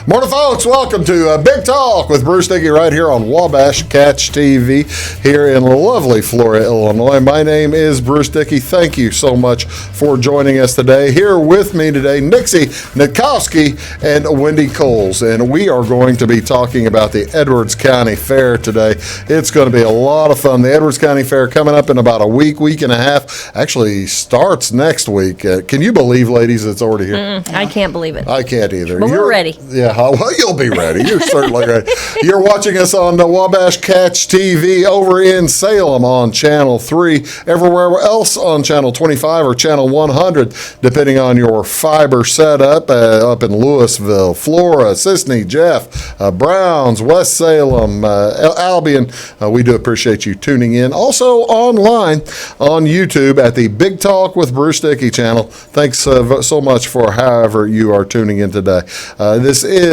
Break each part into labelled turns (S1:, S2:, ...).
S1: Morning, folks. Welcome to Big Talk with Bruce Dickey right here on Wabash Catch TV here in lovely Flora, Illinois. My name is Bruce Dickey. Thank you so much for joining us today. Here with me today, Nixie, Hnetkovsky, and Wendy Coles. And we are going to be talking about the Edwards County Fair today. It's going to be a lot of fun. The Edwards County Fair coming up in about a week and a half. Actually starts next week. Can you believe, ladies, it's already here?
S2: I can't believe it.
S1: I can't either.
S2: But we're ready.
S1: Yeah, well, you'll be ready. You're certainly ready. You're watching us on the Wabash Catch TV over in Salem on Channel 3, everywhere else on Channel 25 or Channel 100, depending on your fiber setup, up in Louisville, Flora, Sisney, Jeff, Browns, West Salem, Albion. We do appreciate you tuning in. Also online on YouTube at the Big Talk with Bruce Dickey channel. Thanks so much for however you are tuning in today. This is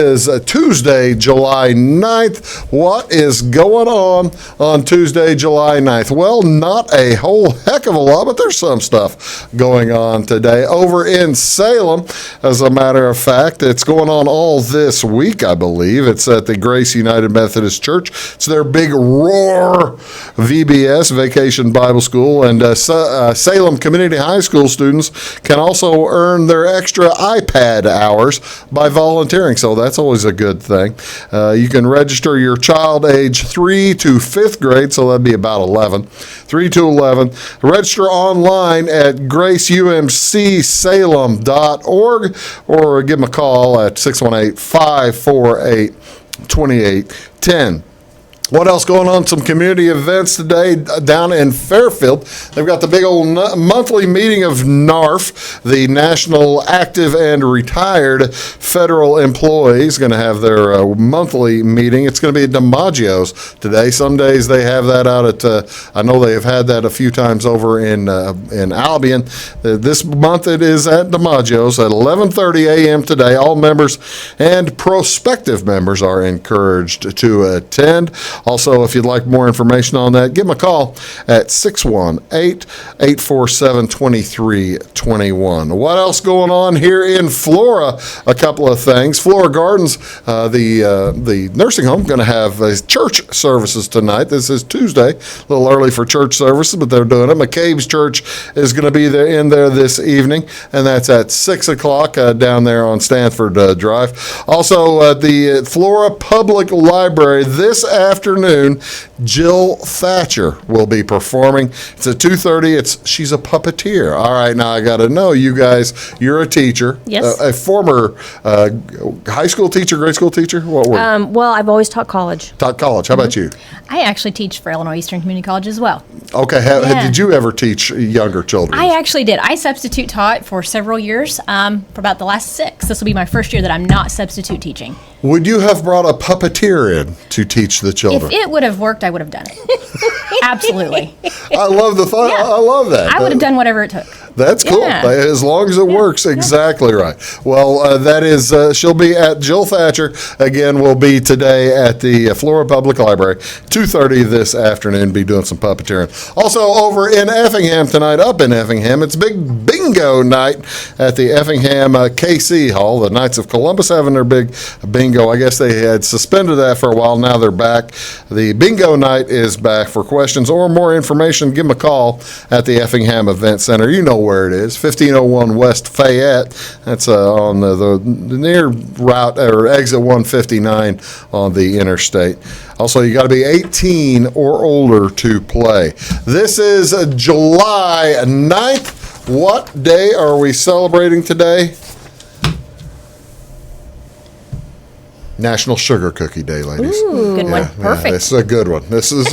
S1: Tuesday, July 9th. What is going on Tuesday, July 9th? Well, not a whole heck of a lot, but there's some stuff going on today over in Salem. As a matter of fact, it's going on all this week, I believe. It's at the Grace United Methodist Church. It's their big Roar VBS, Vacation Bible School, and Salem Community High School students can also earn their extra iPad hours by volunteering. So that's always a good thing. You can register your child age 3 to 5th grade, so that'd be about 11. 3 to 11. Register online at graceumcsalem.org or give them a call at 618-548-2810. What else going on? Some community events today down in Fairfield. They've got the big old monthly meeting of NARF, the National Active and Retired Federal Employees, going to have their monthly meeting. It's going to be at DiMaggio's today. Some days they have that out at, I know they have had that a few times over in Albion. This month it is at DiMaggio's at 11:30 a.m. today. All members and prospective members are encouraged to attend. Also, if you'd like more information on that, give them a call at 618-847-2321. What else going on here in Flora? A couple of things. Flora Gardens, the nursing home, going to have church services tonight. This is Tuesday, a little early for church services, but they're doing it. McCabe's Church is going to be in there this evening, and that's at 6 o'clock down there on Stanford Drive. Also, the Flora Public Library this afternoon, Jill Thatcher will be performing. It's at 2:30. She's a puppeteer. All right, now I got to know, you guys, you're a teacher.
S2: Yes.
S1: A former high school teacher, grade school teacher? What were you?
S2: Well, I've always taught college.
S1: Taught college. How about you?
S3: I actually teach for Illinois Eastern Community College as well.
S1: Okay.
S3: Yeah.
S1: Did you ever teach younger children?
S3: I actually did. I substitute taught for several years, for about the last 6. This will be my first year that I'm not substitute teaching.
S1: Would you have brought a puppeteer in to teach the children?
S3: If it would have worked, I would have done it. Absolutely.
S1: I love the thought.
S3: Yeah.
S1: I love that.
S3: I would have done whatever it took.
S1: That's cool.
S3: Yeah.
S1: As long as it works. Exactly right. Well, that is, she'll be at Jill Thatcher. Again, will be today at the Flora Public Library, 2:30 this afternoon, be doing some puppeteering. Also over in Effingham tonight, up in Effingham, it's big bingo night at the Effingham KC Hall. The Knights of Columbus having their big bingo. I guess they had suspended that for a while. Now they're back. The bingo night is back. For questions or more information, give them a call at the Effingham Event Center. You know where it is, 1501 West Fayette. That's on the near route or exit 159 on the interstate. Also, you got to be 18 or older to play. This is July 9th. What day are we celebrating today? National Sugar Cookie Day, ladies.
S2: Ooh, good one.
S3: Perfect.
S1: This is a good one. This is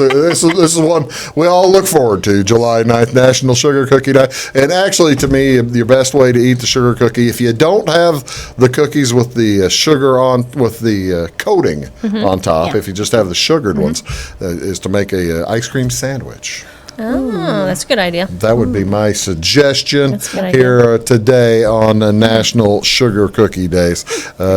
S1: one we all look forward to. July 9th, National Sugar Cookie Day. And actually, to me, the best way to eat the sugar cookie, if you don't have the cookies with the sugar on, with the coating on top, if you just have the sugared ones, is to make a ice cream sandwich.
S2: Oh, that's a good idea.
S1: That would be my suggestion
S2: That's a good idea.
S1: here today on National Sugar Cookie Days.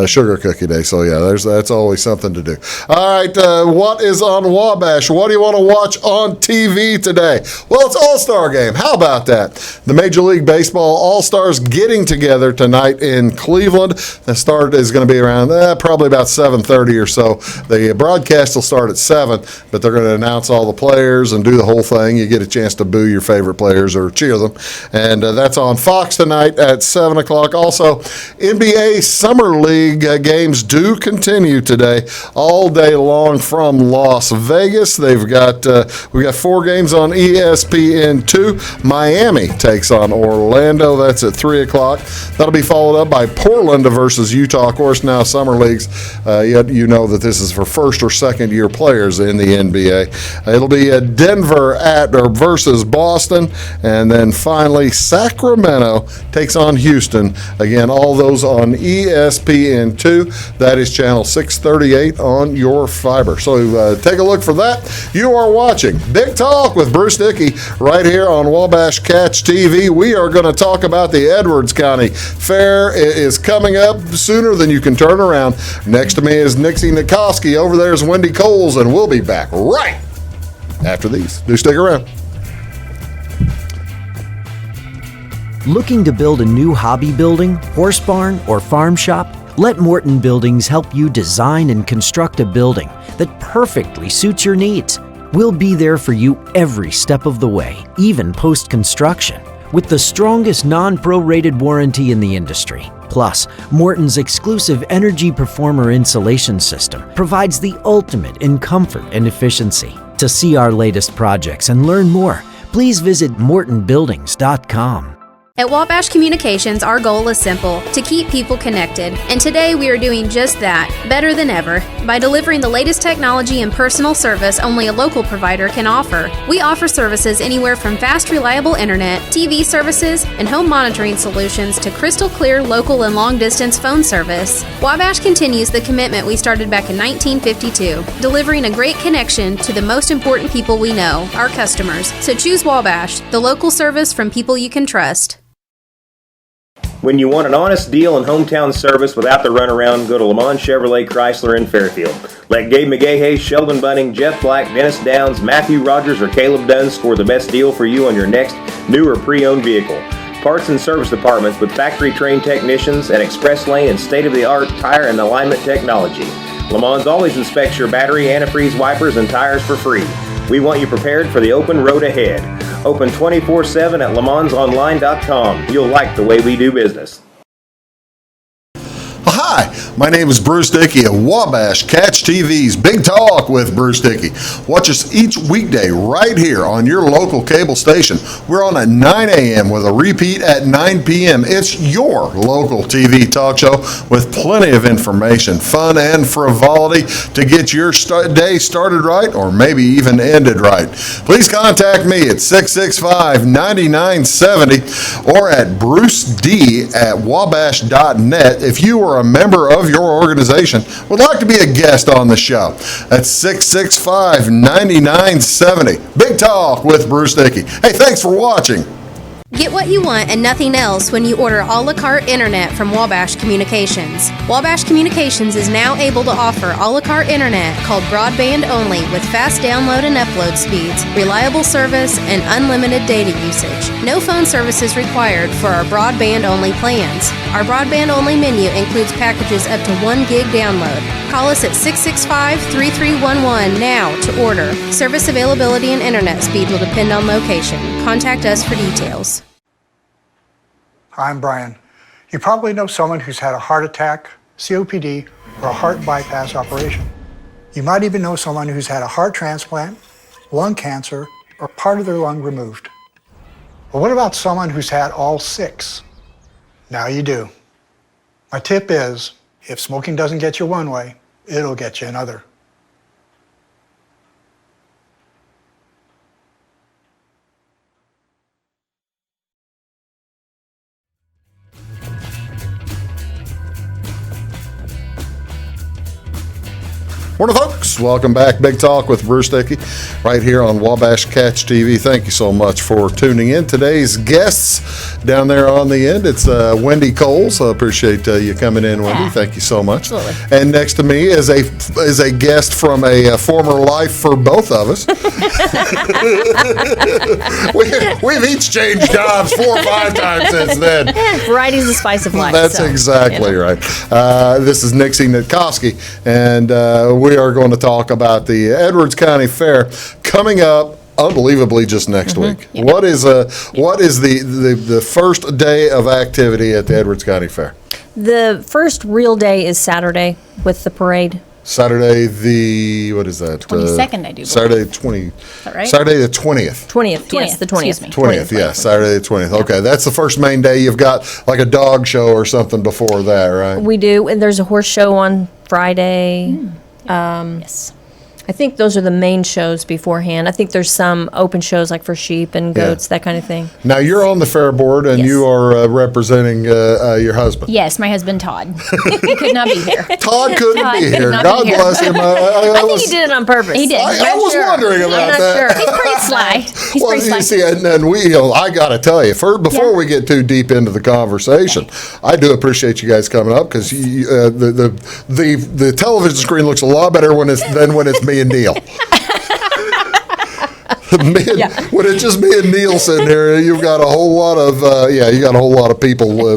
S1: Sugar Cookie Day. So, yeah, that's always something to do. All right, what is on Wabash? What do you want to watch on TV today? Well, it's All-Star Game. How about that? The Major League Baseball All-Stars getting together tonight in Cleveland. The start is going to be around probably about 7:30 or so. The broadcast will start at 7, but they're going to announce all the players and do the whole thing. You get a chance to boo your favorite players or cheer them. And that's on Fox tonight at 7 o'clock. Also, NBA Summer League games do continue today all day long from Las Vegas. We got 4 games on ESPN2. Miami takes on Orlando. That's at 3 o'clock. That'll be followed up by Portland versus Utah. Of course, now Summer Leagues, you know that this is for first or second year players in the NBA. It'll be Denver versus Boston, and then finally Sacramento takes on Houston. Again, all those on ESPN2. That is channel 638 on your fiber. So take a look for that. You are watching Big Talk with Bruce Dickey right here on Wabash Catch TV. We are going to talk about the Edwards County Fair. It is coming up sooner than you can turn around. Next to me is Nixie Hnetkovsky. Over there is Wendy Coles, and we'll be back right after these. Do stick around.
S4: Looking to build a new hobby building, horse barn, or farm shop? Let Morton Buildings help you design and construct a building that perfectly suits your needs. We'll be there for you every step of the way, even post-construction, with the strongest non-prorated warranty in the industry. Plus, Morton's exclusive Energy Performer insulation system provides the ultimate in comfort and efficiency. To see our latest projects and learn more, please visit mortonbuildings.com.
S5: At Wabash Communications, our goal is simple: to keep people connected. And today we are doing just that, better than ever, by delivering the latest technology and personal service only a local provider can offer. We offer services anywhere from fast, reliable internet, TV services, and home monitoring solutions to crystal clear local and long-distance phone service. Wabash continues the commitment we started back in 1952, delivering a great connection to the most important people we know, our customers. So choose Wabash, the local service from people you can trust.
S6: When you want an honest deal and hometown service without the runaround, go to Lamont Chevrolet Chrysler in Fairfield. Let Gabe McGahey, Sheldon Bunning, Jeff Black, Dennis Downs, Matthew Rogers, or Caleb Dunn score the best deal for you on your next new or pre-owned vehicle. Parts and service departments with factory-trained technicians and express lane and state-of-the-art tire and alignment technology. Lamont always inspects your battery, antifreeze, wipers, and tires for free. We want you prepared for the open road ahead. Open 24/7 at LeMansOnline.com. You'll like the way we do business.
S1: Hi, my name is Bruce Dickey of Wabash Catch TV's Big Talk with Bruce Dickey. Watch us each weekday right here on your local cable station. We're on at 9 a.m. with a repeat at 9 p.m. It's your local TV talk show with plenty of information, fun, and frivolity to get your day started right or maybe even ended right. Please contact me at 665-9970 or at bruced@wabash.net if you are a member of your organization would like to be a guest on the show. That's 665-9970. Big Talk with Bruce Dickey. Hey, thanks for watching.
S5: Get what you want and nothing else when you order a la carte internet from Wabash Communications. Wabash Communications is now able to offer a la carte internet called broadband only with fast download and upload speeds, reliable service, and unlimited data usage. No phone service is required for our broadband only plans. Our broadband only menu includes packages up to 1 gig download. Call us at 665-3311 now to order. Service availability and internet speed will depend on location. Contact us for details.
S7: Hi, I'm Brian. You probably know someone who's had a heart attack, COPD, or a heart bypass operation. You might even know someone who's had a heart transplant, lung cancer, or part of their lung removed. But what about someone who's had all 6? Now you do. My tip is, if smoking doesn't get you one way, it'll get you another.
S1: Morning, folks. Welcome back. Big Talk with Bruce Dickey right here on Wabash Catch TV. Thank you so much for tuning in. Today's guests down there on the end, it's Wendy Coles. I appreciate you coming in, Wendy. Thank you so much.
S3: Absolutely.
S1: And next to me is a guest from a former life for both of us. We've each changed jobs 4 or 5 times since then.
S2: Variety's the spice of life.
S1: That's
S2: so,
S1: exactly right. This is Nixie Hnetkovsky, and we are going to talk about the Edwards County Fair coming up unbelievably just next week. What is the first day of activity at the Edwards County Fair?
S2: The first real day is Saturday with the parade.
S1: Saturday what is that?
S3: 22nd, I do believe.
S1: Saturday 20.
S3: that right?
S1: Saturday the 20th.
S2: 20th, yes, the 20th.
S3: Excuse me.
S1: 20th, yeah, Saturday the 20th. Okay, that's the first main day. You've got like a dog show or something before that, right?
S2: We do, and there's a horse show on Friday.
S3: Yes.
S2: I think those are the main shows beforehand. I think there's some open shows like for sheep and goats, that kind of thing.
S1: Now, you're on the fair board, and
S3: Yes.
S1: you are representing your husband.
S3: Yes, my husband Todd. He could not be here.
S1: Todd couldn't
S3: Todd
S1: be
S3: could
S1: here.
S3: not
S1: God
S3: be here.
S1: bless him.
S2: I think he did it on purpose.
S3: He did.
S1: I was wondering about
S2: I'm not
S1: that.
S2: sure.
S3: He's pretty sly. He's
S1: Well,
S3: pretty
S1: you
S3: sly.
S1: see, and we, I got to tell you, before we get too deep into the conversation, I do appreciate you guys coming up because the television screen looks a lot better when it's me and Neil. When it's just me and Neil sitting here, you've got a whole lot of people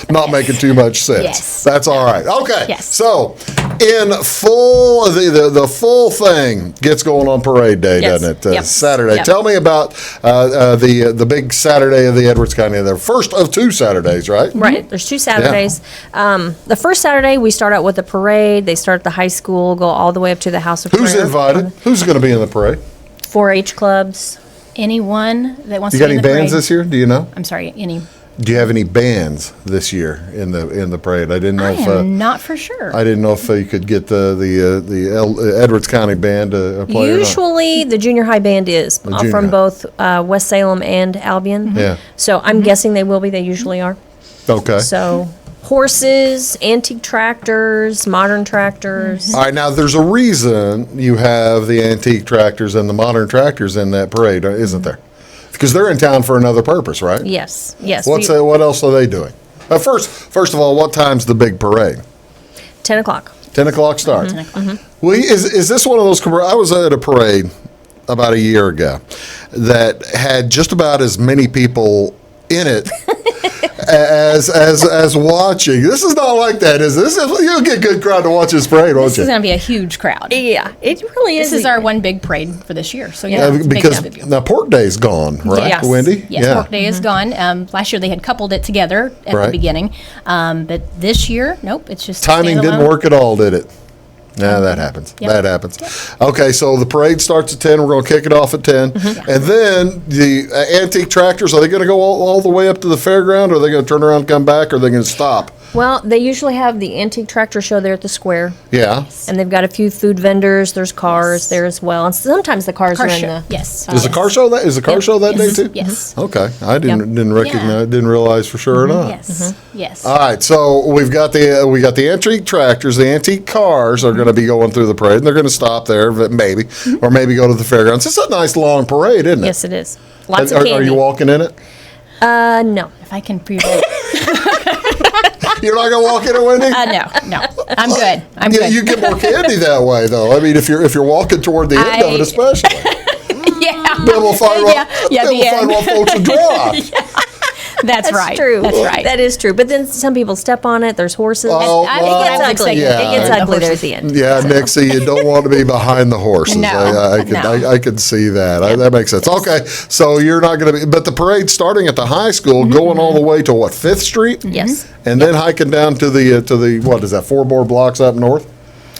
S1: not making too much sense.
S3: Yes.
S1: That's all right. Okay.
S3: Yes.
S1: So, in full, the full thing gets going on parade day,
S2: Yes.
S1: doesn't it?
S2: Yep.
S1: Saturday.
S2: Yep.
S1: Tell me about the big Saturday of the Edwards County. The first of 2 Saturdays, right?
S2: Right. There's 2 Saturdays. The first Saturday, we start out with a parade. They start at the high school, go all the way up to the House of
S1: Who's
S2: Prayer.
S1: invited? Who's going to be in the parade?
S2: 4-H clubs.
S3: Anyone that wants
S1: You
S3: to
S1: got
S3: be
S1: any
S3: in the parade.
S1: bands this year? Do you know?
S3: I'm sorry, any.
S1: Do you have any bands this year in the parade? I didn't know
S3: I
S1: if
S3: am not for sure.
S1: I didn't know if you could get the Edwards County band to play. or not.
S2: Usually, the junior high band is
S1: junior
S2: from
S1: high.
S2: both West Salem and Albion.
S1: Yeah.
S2: So I'm guessing they will be. They usually are.
S1: Okay.
S2: So horses, antique tractors, modern tractors.
S1: All right. Now, there's a reason you have the antique tractors and the modern tractors in that parade, isn't there? Because they're in town for another purpose, right?
S2: Yes, yes.
S1: What else are they doing? First of all, what time's the big parade?
S2: 10 o'clock.
S1: 10 o'clock start.
S2: Mm-hmm.
S1: Well, is this one of those? I was at a parade about a year ago that had just about as many people in it as watching. This is not like that, is this? You'll get a good crowd to watch this parade, won't
S3: This
S1: you?
S3: is going to be a huge crowd.
S2: Yeah, it really is.
S3: This is our one big parade for this year. So yeah, it's a big
S1: Because
S3: big deal.
S1: now Pork Day's gone, right,
S2: Yes.
S1: Wendy?
S3: Yes, Pork Day is gone. Last year they had coupled it together at
S1: Right.
S3: the beginning, but this year, nope, it's just
S1: Timing didn't
S3: standalone.
S1: work at all, did it? Yeah, that happens.
S3: Yep.
S1: That happens. Okay, so the parade starts at 10. We're going to kick it off at 10. And then the antique tractors, are they going to go all the way up to the fairground, or are they going to turn around and come back, or are they going to stop?
S2: Well, they usually have the antique tractor show there at the square,
S1: Yeah.
S2: and they've got a few food vendors. There's cars there as well, and sometimes the cars
S3: Car
S2: are in
S3: show.
S2: the.
S3: Yes.
S1: Is the car show that day too?
S3: Yes.
S1: Okay, I didn't recognize, didn't realize for sure or not.
S3: Yes. Yes.
S1: All right, so we've got the antique tractors, the antique cars are going to be going through the parade, and they're going to stop there, maybe, or maybe go to the fairgrounds. It's a nice long parade, isn't it?
S2: Yes, it is. Lots of
S1: Are
S2: candy.
S1: you walking in it?
S2: No.
S3: If I can prevent.
S1: You're not going to walk in it, Wendy?
S3: No. I'm good. I'm good.
S1: You get more candy that way, though. I mean, if you're walking toward the end of it, especially.
S3: yeah.
S1: Then we'll find
S3: Yeah, the end.
S1: what folks will drop.
S3: That's right.
S2: True.
S3: That's right.
S2: That is true. But then some people step on it. There's horses.
S1: Oh,
S3: I
S2: it
S3: think
S2: gets
S3: I would
S2: ugly.
S3: say
S1: yeah.
S2: It gets
S3: The
S2: ugly there at
S3: horses.
S2: the end.
S1: Yeah, Nixie, you don't want to be behind the horses.
S3: No,
S1: I can see that. That makes sense. Okay, so you're not going to be, but the parade's starting at the high school, going all the way to what, 5th Street?
S2: Yes.
S1: And then hiking down to the what is that, 4 more blocks up north?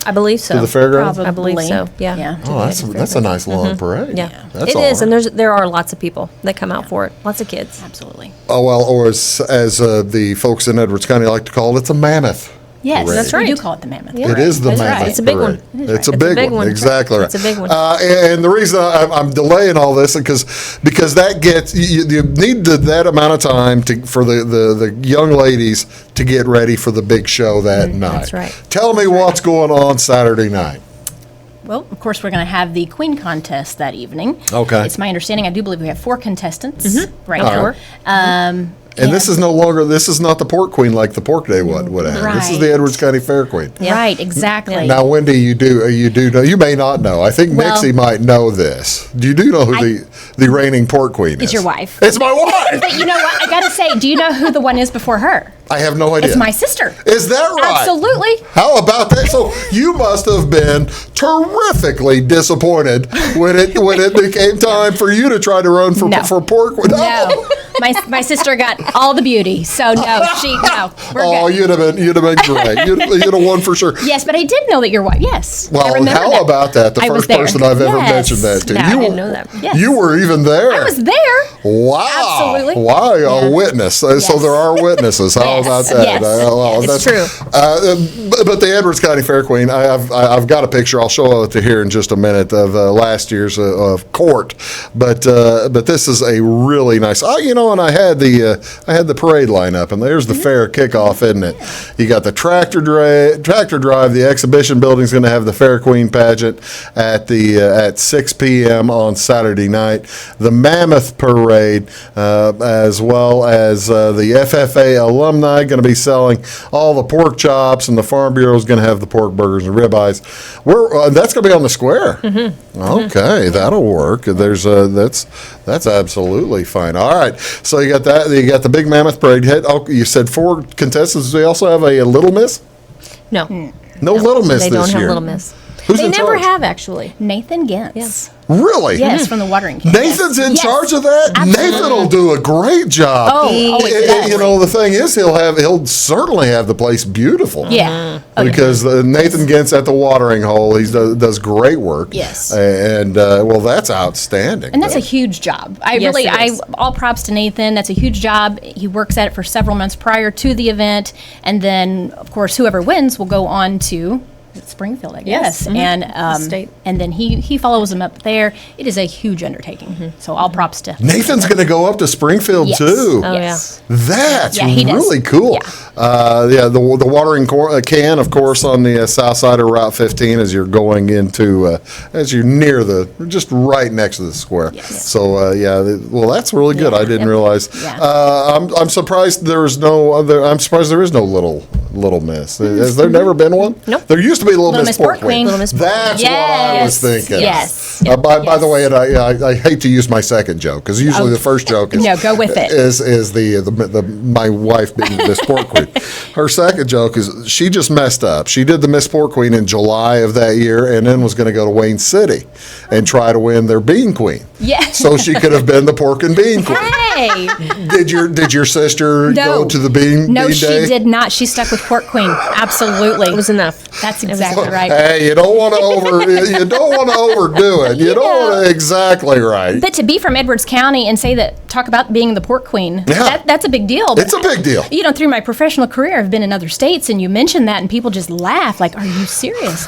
S2: I believe so.
S1: To the fairgrounds?
S2: I believe so. Yeah.
S3: Yeah.
S1: Oh, that's a nice long parade.
S2: Yeah.
S1: That's
S2: It
S1: all
S2: is,
S1: right.
S2: and there are lots of people that come out for it. Lots of kids.
S3: Absolutely.
S1: Oh, well, or as the folks in Edwards County like to call it, it's a mammoth.
S3: Yes.
S1: Parade.
S2: That's
S3: We do
S2: right.
S3: call it the mammoth.
S2: Yeah.
S1: It is the
S3: That's
S1: mammoth
S3: right.
S2: It's a big one.
S1: parade.
S3: It is
S1: It's a
S3: right.
S1: big,
S2: It's a big
S1: one.
S2: one.
S1: Exactly right.
S2: It's a big one.
S1: And the reason I'm delaying all this is because that gets you need that amount of time for the young ladies to get ready for the big show that night.
S2: That's right.
S1: Tell me what's going on Saturday night.
S3: Well, of course, we're going to have the queen contest that evening.
S1: Okay.
S3: It's my understanding, I do believe we have 4 contestants right
S1: All
S3: now.
S1: right. And this is this is not the pork queen like the pork day would have. This is
S3: Right.
S1: the Edwards County Fair Queen.
S3: Right, exactly.
S1: Now, Wendy, you do know. You may not know. I think
S3: Well-
S1: Nixie might know this. You do know who the reigning pork queen is?
S3: It's your wife.
S1: It's my wife.
S3: But you know what? I got to say, do you know who the one is before her?
S1: I have no idea.
S3: It's my sister.
S1: Is that right?
S3: Absolutely.
S1: How about that? So you must have been terrifically disappointed when it became time for you to try to run for
S3: No.
S1: pork.
S3: No. My sister got all the beauty. So no, we're
S1: Oh,
S3: good.
S1: you'd have been great. You'd have won for sure.
S3: Yes, but I did know that your wife. Yes. I
S1: Well,
S3: remember
S1: how
S3: that.
S1: about that? The
S3: I was
S1: first
S3: there.
S1: person I've ever
S3: Yes.
S1: mentioned that to.
S3: No, I
S1: You
S2: didn't know that.
S3: Yes.
S1: You were even there.
S3: I was there.
S1: Wow.
S3: Absolutely.
S1: Wow, a
S3: Yeah.
S1: witness. So
S3: Yes.
S1: there are witnesses. How
S3: Yes.
S1: about that?
S3: Yes.
S1: Well,
S2: It's
S1: that's
S2: true.
S1: But the Edwards County Fair Queen, I've got a picture. I'll show it to here in just a minute of last year's of court. But this is a really nice. And I had the parade lineup, and there's the fair kickoff, isn't it? You got the tractor drive. The exhibition building's going to have the Fair Queen pageant at 6 p.m. on Saturday night. The Mammoth Parade, as well as the FFA alumni, going to be selling all the pork chops, and the Farm Bureau is going to have the pork burgers and ribeyes. That's going to be on the square. Mm-hmm. Okay, that'll work. There's that's absolutely fine. All right, so you got that. You got the big Mammoth Parade. You said 4 contestants. Do they also have a Little Miss?
S2: No.
S1: No Little Miss
S2: They
S1: this
S2: don't have
S1: year.
S2: Little Miss.
S1: Who's
S2: They
S1: in
S2: never
S1: charge?
S2: have, actually.
S3: Nathan Gentz.
S2: Yes.
S1: Really?
S3: Yes, from the watering can.
S1: Nathan's in
S3: Yes.
S1: charge of that.
S3: Absolutely.
S1: Nathan will do a great job.
S3: Oh, always does.
S1: The thing is, he'll certainly have the place beautiful.
S3: Yeah. Oh, yeah.
S1: Because Nathan Gentz at the watering hole, he does great work.
S3: Yes.
S1: And that's outstanding.
S3: And that's a huge job.
S2: Yes, it is.
S3: All props to Nathan. That's a huge job. He works at it for several months prior to the event. And then, of course, whoever wins will go on to Springfield, I guess.
S2: Yes. Mhm. State.
S3: And then he follows them up there. It is a huge undertaking.
S2: Mm-hmm.
S3: So all props to
S1: Nathan's going to go up to Springfield
S3: Yes.
S1: too.
S2: Oh,
S3: Yes.
S1: That's
S3: Yeah, he does.
S1: really cool. The watering can, of course, on the south side of Route 15 as you're going into, as you're near just right next to the square.
S3: Yes.
S1: So, that's really good. I didn't realize.
S3: Yeah.
S1: I'm surprised there's no other, I'm surprised there is no Little Miss. Has there never been one?
S2: Nope.
S1: There used to be Little
S3: Little
S1: Miss
S3: Miss Pork Queen.
S2: Little Miss Pork
S1: That's
S3: Queen.
S1: what I was
S3: Yes.
S1: thinking.
S3: Yes.
S1: By the way, and I hate to use my second joke because usually the first joke is
S3: No, go with it.
S1: is the my wife being the Miss Pork Queen. Her second joke is she just messed up. She did the Miss Pork Queen in July of that year, and then was going to go to Wayne City and try to win their Bean Queen.
S3: Yeah.
S1: So she could have been the Pork and Bean Queen.
S3: Hey.
S1: Did your sister go to the Bean
S3: No,
S1: Bean
S3: she
S1: Day?
S3: did not. She stuck with Pork Queen. Absolutely.
S2: It was enough.
S3: That's exactly right.
S1: Hey, you don't want to overdo it. You don't want to exactly right.
S3: But to be from Edwards County and talk about being the pork queen,
S1: Yeah.
S3: that's a big deal.
S1: It's a big deal.
S3: Through my professional career, I've been in other states, and you mention that, and people just laugh, like, "Are you serious?"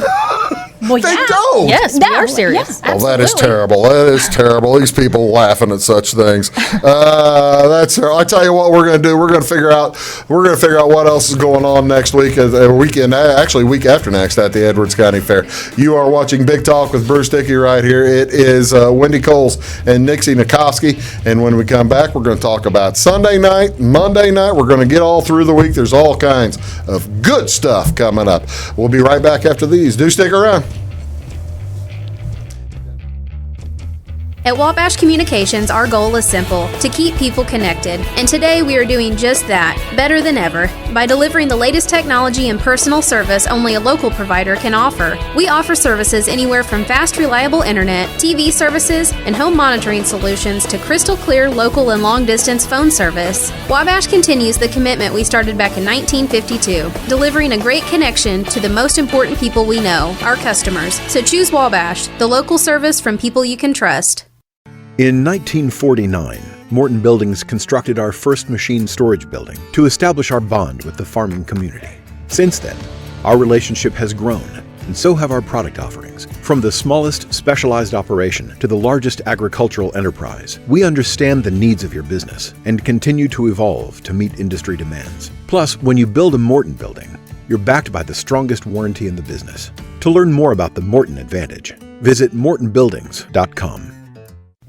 S3: Well,
S1: They
S3: yeah.
S1: don't.
S2: Yes, we are serious.
S3: Yeah,
S1: Oh, that is
S3: absolutely.
S1: terrible. That is terrible. These people laughing at such things. That's. I tell you what, we're going to do. We're going to figure out what else is going on next week, weekend. Actually, week after next at the Edwards County Fair. You are watching Big Talk with Bruce Dickey right here. It is Wendy Coles and Nixie Hnetkovsky. And when we come back, we're going to talk about Sunday night, Monday night. We're going to get all through the week. There's all kinds of good stuff coming up. We'll be right back after these. Do stick around.
S5: At Wabash Communications, our goal is simple: to keep people connected. And today we are doing just that, better than ever, by delivering the latest technology and personal service only a local provider can offer. We offer services anywhere from fast, reliable internet, TV services, and home monitoring solutions to crystal clear local and long-distance phone service. Wabash continues the commitment we started back in 1952, delivering a great connection to the most important people we know, our customers. So choose Wabash, the local service from people you can trust.
S8: In 1949, Morton Buildings constructed our first machine storage building to establish our bond with the farming community. Since then, our relationship has grown, and so have our product offerings. From the smallest specialized operation to the largest agricultural enterprise, we understand the needs of your business and continue to evolve to meet industry demands. Plus, when you build a Morton building, you're backed by the strongest warranty in the business. To learn more about the Morton Advantage, visit mortonbuildings.com.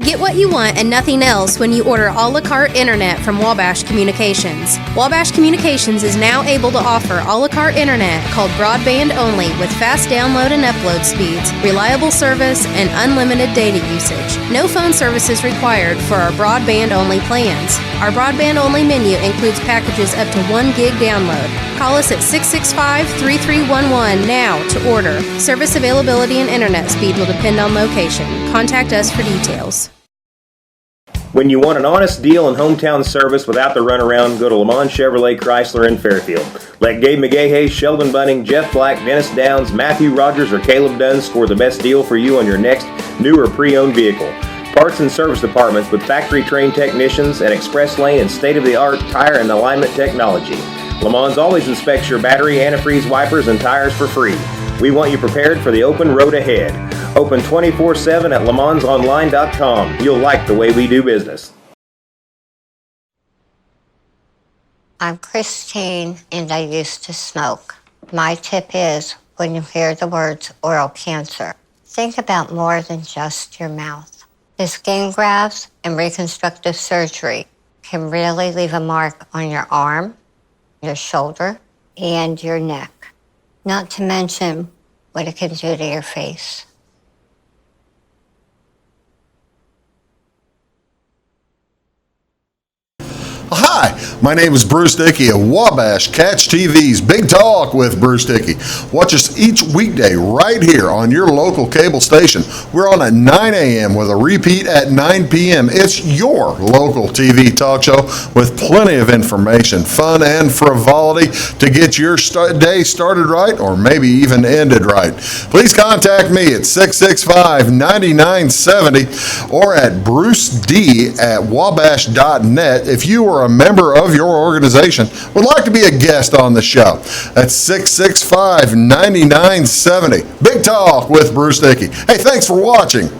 S5: Get what you want and nothing else when you order a la carte internet from Wabash Communications. Wabash Communications is now able to offer a la carte internet called broadband only with fast download and upload speeds, reliable service, and unlimited data usage. No phone service is required for our broadband only plans. Our broadband only menu includes packages up to 1 gig download. Call us at 665-3311 now to order. Service availability and internet speed will depend on location. Contact us for details.
S6: When you want an honest deal and hometown service without the runaround, go to Lamont Chevrolet Chrysler in Fairfield. Let Gabe McGahey, Sheldon Bunning, Jeff Black, Dennis Downs, Matthew Rogers, or Caleb Dunn score the best deal for you on your next new or pre-owned vehicle. Parts and service departments with factory-trained technicians and express lane and state-of-the-art tire and alignment technology. Lamont always inspects your battery, antifreeze, wipers, and tires for free. We want you prepared for the open road ahead. Open 24/7 at LeMansOnline.com. You'll like the way we do business.
S9: I'm Christine, and I used to smoke. My tip is, when you hear the words oral cancer, think about more than just your mouth. The skin grafts and reconstructive surgery can really leave a mark on your arm, your shoulder, and your neck. Not to mention what it can do to your face.
S1: Hi, my name is Bruce Dickey of Wabash Catch TV's Big Talk with Bruce Dickey. Watch us each weekday right here on your local cable station. We're on at 9 a.m. with a repeat at 9 p.m. It's your local TV talk show with plenty of information, fun, and frivolity to get your day started right or maybe even ended right. Please contact me at 665-9970 or at bruced@wabash.net if you are a member of your organization would like to be a guest on the show. That's 665-9970. Big Talk with Bruce Dickey. Hey, thanks for watching.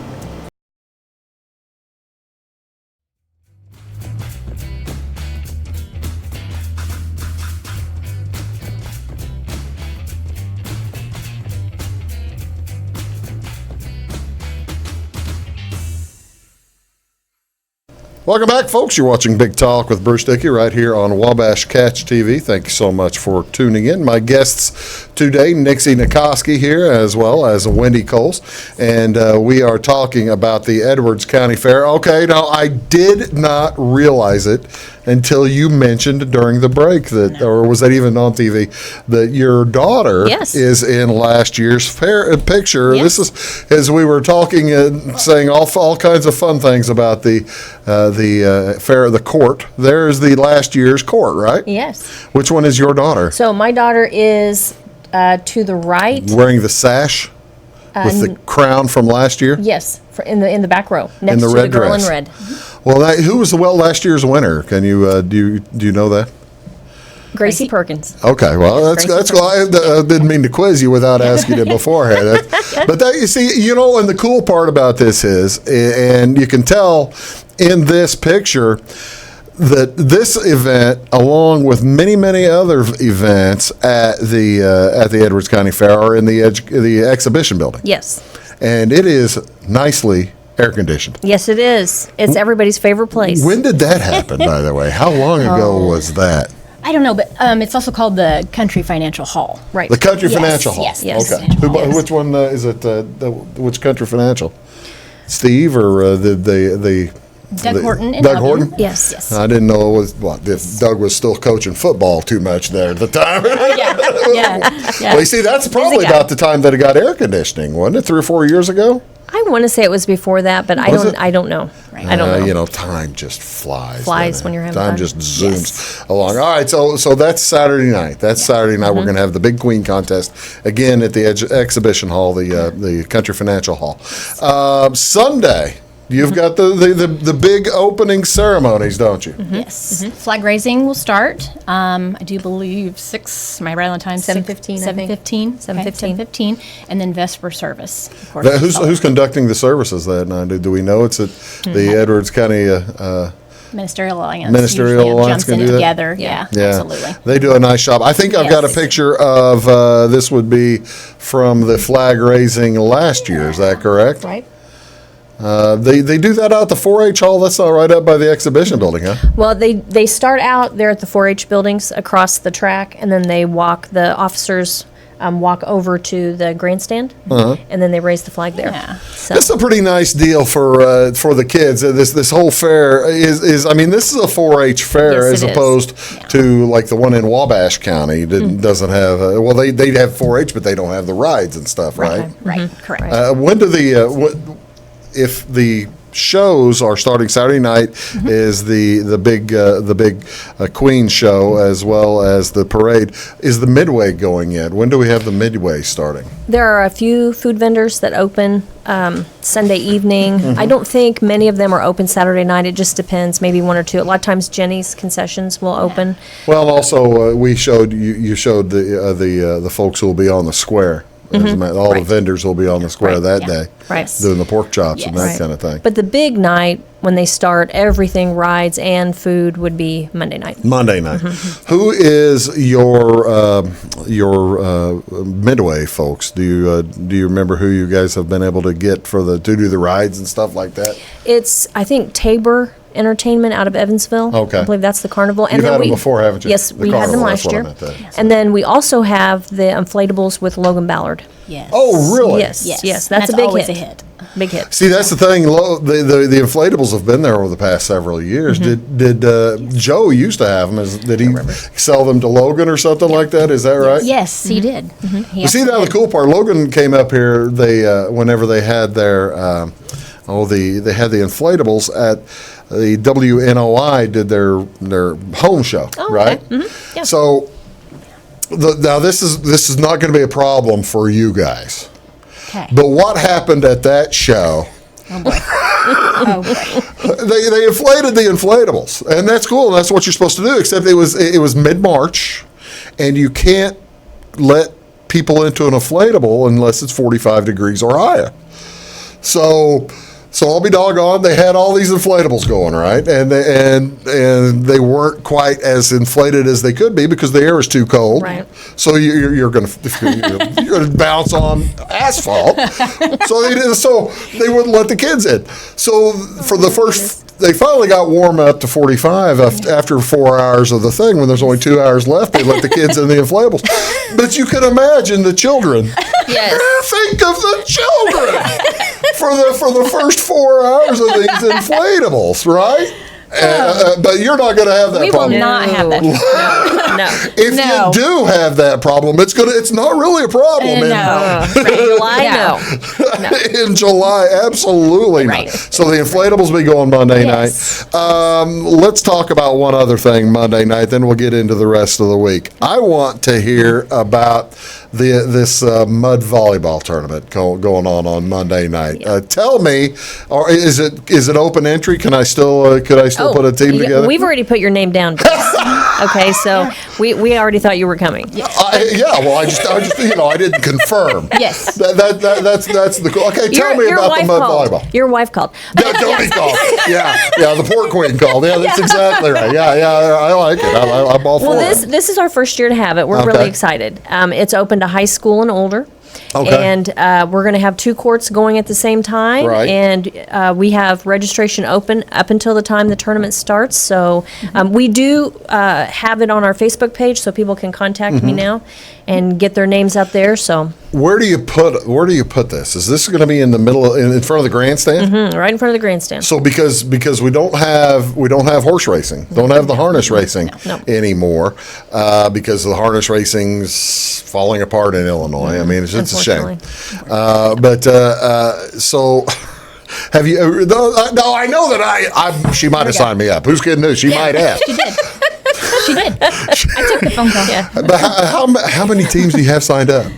S1: Welcome back, folks. You're watching Big Talk with Bruce Dickey right here on Wabash Catch TV. Thank you so much for tuning in. My guests today, Nixie Hnetkovsky here, as well as Wendy Coles, and we are talking about the Edwards County Fair. Okay, now I did not realize it until you mentioned during the break that, or was that even on TV, that your daughter is in last year's fair picture.
S2: Yes.
S1: This is, as we were talking and saying all kinds of fun things about the fair, the court. There's the last year's court, right?
S2: Yes.
S1: Which one is your daughter?
S2: So my daughter is to the right.
S1: Wearing the sash with the crown from last year?
S2: Yes, in the back row, next
S1: the
S2: to
S1: red
S2: the girl
S1: dress.
S2: in red.
S1: Well, who was last year's winner? Can you do you know that?
S2: Gracie Perkins.
S1: Okay, well, that's cool. I didn't mean to quiz you without asking it beforehand. But you see, and the cool part about this is, and you can tell in this picture, that this event, along with many, many other events at the Edwards County Fair, are in the exhibition building.
S2: Yes.
S1: And it is nicely air conditioned.
S2: Yes, it is. It's everybody's favorite place.
S1: When did that happen, by the way? How long ago was that?
S3: I don't know, but it's also called the Country Financial Hall.
S2: Right.
S1: The Country Financial Hall.
S3: Yes.
S1: Okay.
S3: Yes.
S1: Which one is it? Which Country Financial? Steve or the
S3: Doug Horton.
S1: Doug Horton?
S2: Yes.
S1: I didn't know if Doug was still coaching football too much there at the time.
S3: Yeah.
S1: Well, you see, that's probably about the time that it got air conditioning, wasn't it? 3 or 4 years ago?
S2: I want to say it was before that, but I don't know.
S3: Right.
S2: I don't know.
S1: Time just flies.
S2: When you're having
S1: time
S2: fun.
S1: just zooms along. All right, so that's Saturday night. We're going to have the Big Queen contest again at the exhibition hall, the Country Financial Hall. Sunday. You've got the big opening ceremonies, don't you?
S3: Yes. Flag raising will start. I do believe 6. Am I right on time?
S2: 7:15, I think.
S3: 7:15.
S2: 7:15.
S3: And then Vesper service. Of course.
S1: Who's conducting the services that night? Do we know it's at the Edwards County
S3: Ministerial Alliance.
S1: Ministerial
S3: usually
S1: Alliance
S3: jumps
S1: can
S3: in
S1: do that?
S3: together. Yeah, absolutely.
S1: They do a nice job. I think I've got a
S3: Yes.
S1: picture of, this would be from the flag raising last year, is that correct?
S2: Right.
S1: They do that out at the 4-H hall, that's not right up by the exhibition building, huh?
S2: Well, they start out there at the 4-H buildings across the track, and then the officers walk over to the grandstand, and then they raise the flag there.
S3: Yeah.
S2: So,
S1: It's a pretty nice deal for the kids. This whole fair is I mean, this is a 4-H fair
S2: Yes,
S1: as
S2: it is.
S1: opposed to like the one in Wabash County that doesn't have. Well, they have 4-H, but they don't have the rides and stuff, right?
S3: Right, correct.
S1: When do if the shows are starting Saturday night is the big Queen show as well as the parade. Is the Midway going yet? When do we have the Midway starting?
S2: there are a few food vendors that open Sunday evening. I don't think many of them are open Saturday night. It just depends, maybe one or two. A lot of times Jenny's concessions will open.
S1: Well, also we showed you showed the folks who will be on the square. All the vendors will be on the square that day,
S2: Right.
S1: doing the pork chops and that
S2: Right.
S1: kind of thing.
S2: But the big night, when they start, everything, rides and food, would be Monday night.
S1: Monday night. Who is your Midway folks? Do you remember who you guys have been able to get to do the rides and stuff like that?
S2: It's, I think, Tabor Entertainment out of Evansville.
S1: Okay.
S2: I believe that's the carnival.
S1: You've had them before, haven't you?
S2: Yes,
S1: The
S2: we had them
S1: carnival, that's
S2: last
S1: what I
S2: year.
S1: meant there.
S2: And then we also have the inflatables with Logan Ballard.
S3: Yes.
S1: Oh, really?
S2: Yes,
S3: Yes.
S2: yes,
S3: And
S2: that's a big
S3: always
S2: hit.
S3: a hit.
S2: Big hit.
S1: See, that's the thing. The inflatables have been there over the past several years. Did Joe used to have them? Did he sell them to Logan or something like that? Is that right?
S3: Yes, he did.
S1: You see, now the cool part, Logan came up here. Whenever they had their they had the inflatables at the WNOI did their home show, right?
S2: Yeah.
S1: So now this is not going to be a problem for you guys.
S3: Okay.
S1: But what happened at that show?
S3: Oh, boy. Oh, boy.
S1: They inflated the inflatables, and that's cool. And that's what you're supposed to do. Except it was mid-March, and you can't let people into an inflatable unless it's 45 degrees or higher. So I'll be doggone, they had all these inflatables going, right? And they weren't quite as inflated as they could be because the air is too cold.
S2: Right.
S1: So you're going to bounce on asphalt. So they wouldn't let the kids in. So for the first, they finally got warm up to 45 after 4 hours of the thing. When there's only 2 hours left, they let the kids in the inflatables. But you can imagine the children.
S2: Yes.
S1: Think of the children for the first 4 hours of these inflatables, right? But you're not going to have that
S3: We will
S1: problem.
S3: not have that.
S2: No.
S1: If
S3: No.
S1: you do have that problem, it's not really a problem.
S3: No.
S2: July, no.
S1: In July, absolutely
S3: Right.
S1: not. So the inflatables will be going Monday
S3: Yes.
S1: night. Let's talk about one other thing Monday night, then we'll get into the rest of the week. I want to hear about this mud volleyball tournament going on Monday night. Tell me, or is it open entry? Can I still put a team together?
S2: We've already put your name down. Okay, so we already thought you were coming.
S1: Well, I just I didn't confirm.
S3: Yes.
S1: That's the cool. Okay, tell me about the mud volleyball.
S2: Your wife called.
S1: Don't called. Yeah, the port queen called. Yeah, that's exactly right. Yeah, I like it. I'm all for
S2: Well,
S1: it.
S2: this is our first year to have it. We're
S1: Okay.
S2: really excited. It's open to high school and older.
S1: Okay.
S2: And we're going to have 2 courts going at the same time.
S1: Right.
S2: And we have registration open up until the time the tournament starts. So we do have it on our Facebook page, so people can contact me now and get their names up there. So
S1: Where do you put this? Is this going to be in the middle, in front of the grandstand?
S2: right in front of the grandstand.
S1: So because we don't have horse racing, don't have the harness racing
S2: No.
S1: anymore, because the harness racing's falling apart in Illinois. I mean, it's a shame. So have you? No, I know that she might have signed me up. Who's kidding who? She might have.
S3: She did. She did. I took the phone call.
S2: Yeah.
S1: But how many teams do you have signed up?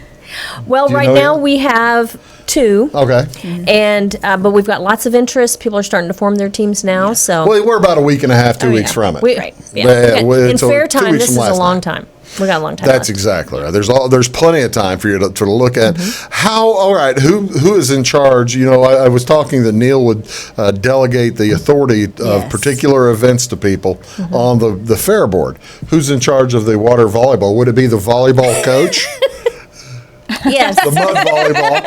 S2: Well,
S1: Do you
S2: right
S1: know
S2: now
S1: yet?
S2: we have 2.
S1: Okay.
S2: And but we've got lots of interest. People are starting to form their teams now. So
S1: Well, we're about a week and a half, 2 weeks from it.
S2: Right. Yeah.
S1: Yeah, well,
S2: In
S1: so
S2: fair
S1: 2
S2: time,
S1: weeks
S2: this
S1: from
S2: is a
S1: last
S2: long
S1: night.
S2: time. We got a long time
S1: That's
S2: left.
S1: exactly right. There's plenty of time for you to look at. All right, who is in charge? I was talking that Neil would delegate the authority of
S2: Yes.
S1: particular events to people on the fair board. Who's in charge of the water volleyball? Would it be the volleyball coach?
S2: Yes.
S1: The mud volleyball.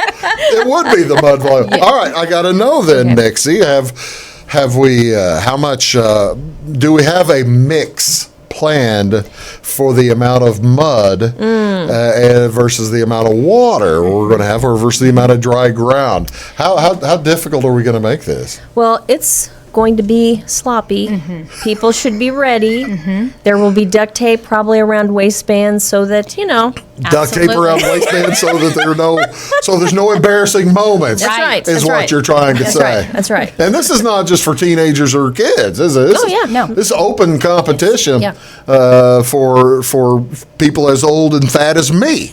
S1: It would be the mud volleyball. All right, I got to know then, Nixie. Have we? How much do we have a mix planned for the amount of mud versus the amount of water we're going to have, or versus the amount of dry ground? How difficult are we going to make this?
S2: Well, it's going to be sloppy. People should be ready. There will be duct tape probably around waistbands so that,
S1: Duct tape around waistbands so that there's no embarrassing moments.
S2: That's right.
S1: Is
S2: That's
S1: what
S2: right.
S1: you're trying to
S2: That's
S1: say.
S2: right. That's right.
S1: And this is not just for teenagers or kids, is it?
S2: No.
S1: This is open competition
S2: Yeah.
S1: for people as old and fat as me.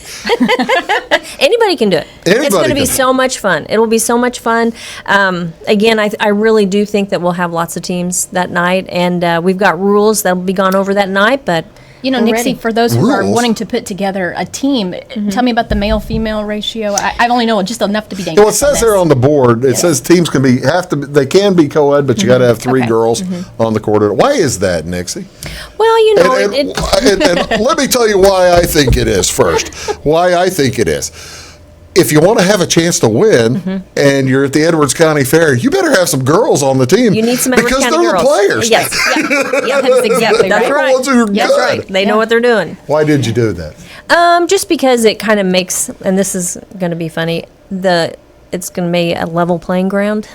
S2: Anybody can do it.
S1: Anybody
S2: It's going to
S1: can
S2: be
S1: do
S2: so much fun. It'll be so much fun. Again, I really do think that we'll have lots of teams that night, and we've got rules that will be gone over that night, but we're
S3: Nixie,
S2: ready.
S3: for those who are
S1: Rules?
S3: wanting to put together a team, tell me about the male-female ratio. I only know just enough to be dangerous.
S1: Well, it says there on the board, it says teams can be co-ed, but you got to have three
S3: Okay.
S1: girls on the court. Why is that, Nixie?
S2: Well,
S1: And let me tell you why I think it is first. Why I think it is. If you want to have a chance to win and you're at the Edwards County Fair, you better have some girls on the team.
S2: you need some Edwards
S1: because
S2: County
S1: they're
S2: girls.
S1: the players.
S2: Yes.
S3: Yeah, that's exactly
S2: That's
S3: right.
S2: right.
S1: The ones who are
S2: That's
S1: good.
S2: right. They know what they're doing.
S1: Why did you do that?
S2: Just because it kind of makes, and this is going to be funny, it's going to be a level playing ground.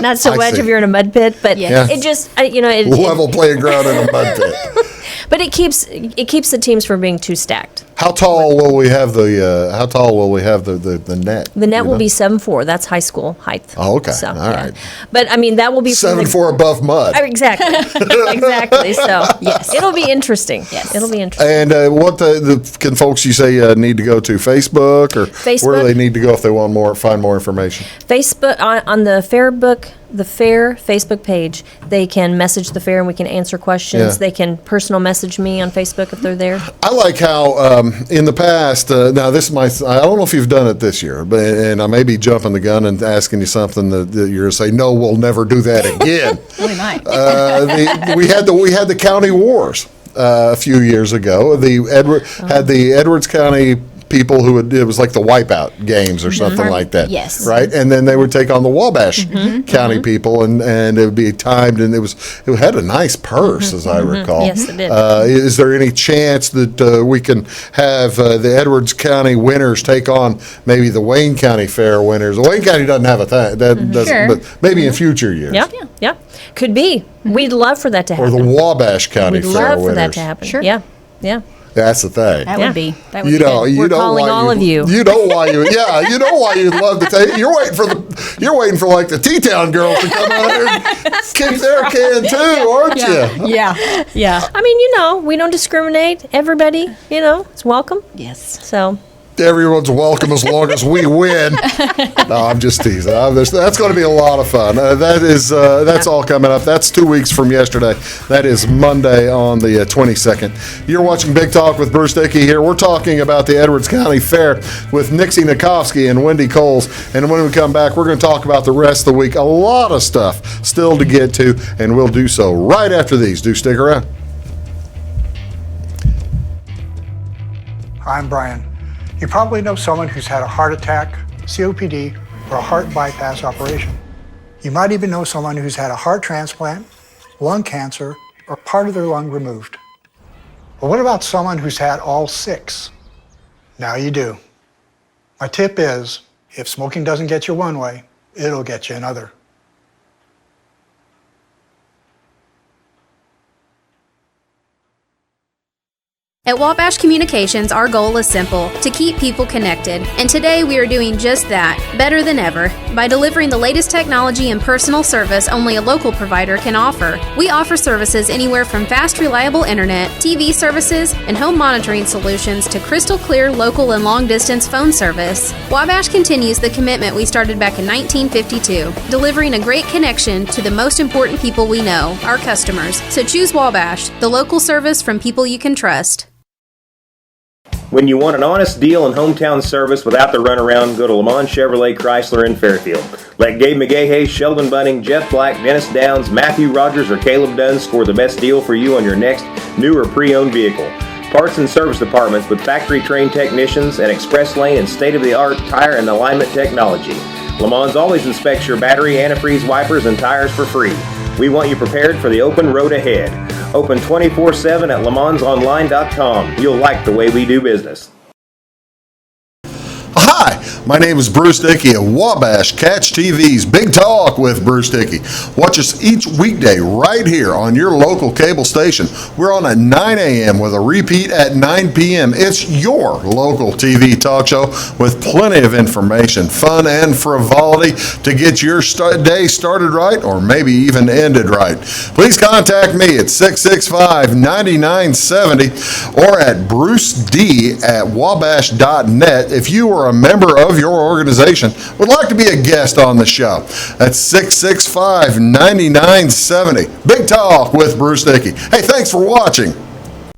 S2: Not so
S1: I
S2: much
S1: see.
S2: if you're in a mud pit, but
S3: Yeah.
S2: it just,
S1: Level playing ground in a mud pit.
S2: but it keeps the teams from being too stacked.
S1: How tall will we have the net?
S2: The net
S1: You
S2: will
S1: know?
S2: be 7'4". That's high school height.
S1: Oh, okay.
S2: So,
S1: All
S2: yeah.
S1: right.
S2: But I mean, that will be from the-
S1: 7'4" above mud.
S2: Exactly. Exactly. So yes, it'll be interesting. Yes, it'll be interesting.
S1: And what can folks you say need to go to Facebook or where do
S2: Facebook.
S1: they need to go if they want find more information?
S2: Facebook on the Fair Facebook page, they can message the fair and we can answer questions.
S1: Yeah.
S2: They can personal message me on Facebook if they're there.
S1: I like how in the past. Now this might. I don't know if you've done it this year, and I may be jumping the gun and asking you something that you're going to say. No, we'll never do that again.
S3: We might.
S1: We had the county wars a few years ago. Had the Edwards County people it was like the wipeout games or something like that.
S3: Yes.
S1: Right? And then they would take on the Wabash County people and it would be timed and it had a nice purse as I recall.
S2: Yes, it did.
S1: Is there any chance that we can have the Edwards County winners take on maybe the Wayne County Fair winners? Wayne County doesn't have
S3: Sure.
S1: but maybe in future years.
S2: Yeah. Could be. We'd love for that to
S1: Or
S2: happen.
S1: the Wabash County
S2: We'd
S1: Fair
S2: love
S1: winners.
S2: for that to happen.
S3: Sure.
S2: Yeah.
S1: That's the thing.
S3: That
S2: Yeah.
S3: would be. That would
S1: You
S3: be
S1: know,
S3: good.
S1: you
S2: We're
S1: know
S2: calling
S1: why
S2: all of you.
S1: You know why you you'd love to take. You're waiting for like the T-Town girls to come out here and kick their can too, aren't you?
S3: Yeah. Yeah.
S2: I mean, we don't discriminate. Everybody, is welcome.
S3: Yes.
S2: So
S1: Everyone's welcome as long as we win. No, I'm just teasing. That's going to be a lot of fun. That's all coming up. That's 2 weeks from yesterday. That is Monday on the 22nd. You're watching Big Talk with Bruce Dickey here. We're talking about the Edwards County Fair with Nixie Hnetkovsky and Wendy Coles. And when we come back, we're going to talk about the rest of the week. A lot of stuff still to get to, and we'll do so right after these. Do stick around.
S7: I'm Brian. You probably know someone who's had a heart attack, COPD, or a heart bypass operation. You might even know someone who's had a heart transplant, lung cancer, or part of their lung removed. But what about someone who's had all 6? Now you do. My tip is, if smoking doesn't get you one way, it'll get you another.
S5: At Wabash Communications, our goal is simple: to keep people connected. And today we are doing just that, better than ever, by delivering the latest technology and personal service only a local provider can offer. We offer services anywhere from fast, reliable internet, TV services, and home monitoring solutions to crystal clear local and long-distance phone service. Wabash continues the commitment we started back in 1952, delivering a great connection to the most important people we know, our customers. So choose Wabash, the local service from people you can trust.
S6: When you want an honest deal and hometown service without the runaround, go to Lamont Chevrolet Chrysler in Fairfield. Let Gabe McGahey, Sheldon Bunning, Jeff Black, Dennis Downs, Matthew Rogers, or Caleb Dunn score the best deal for you on your next new or pre-owned vehicle. Parts and service departments with factory-trained technicians and express lane and state-of-the-art tire and alignment technology. Lamont always inspects your battery, antifreeze, wipers, and tires for free. We want you prepared for the open road ahead. Open 24/7 at LeMansOnline.com. You'll like the way we do business.
S1: Hi, my name is Bruce Dickey of Wabash Catch TV's Big Talk with Bruce Dickey. Watch us each weekday right here on your local cable station. We're on at 9 a.m. with a repeat at 9 p.m. It's your local TV talk show with plenty of information, fun, and frivolity to get your day started right or maybe even ended right. Please contact me at 665-9970 or at bruced@wabash.net if you are a member of your organization would like to be a guest on the show. That's 665-9970. Big Talk with Bruce Dickey. Hey, thanks for watching.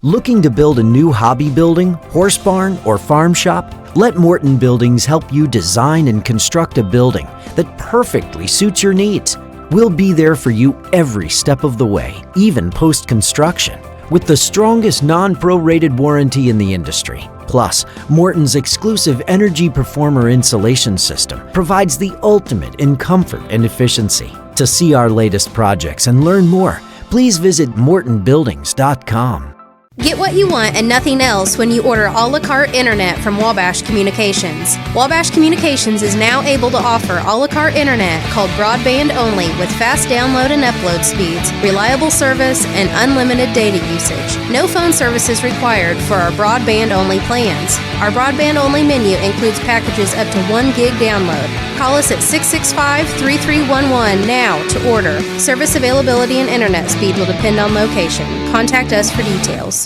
S4: Looking to build a new hobby building, horse barn, or farm shop? Let Morton Buildings help you design and construct a building that perfectly suits your needs. We'll be there for you every step of the way, even post-construction, with the strongest non-prorated warranty in the industry. Plus, Morton's exclusive Energy Performer insulation system provides the ultimate in comfort and efficiency. To see our latest projects and learn more, please visit mortonbuildings.com.
S5: Get what you want and nothing else when you order a la carte internet from Wabash Communications. Wabash Communications is now able to offer a la carte internet called broadband only with fast download and upload speeds, reliable service, and unlimited data usage. No phone services required for our broadband only plans. Our broadband only menu includes packages up to 1 gig download. Call us at 665-3311 now to order. Service availability and internet speed will depend on location. Contact us for details.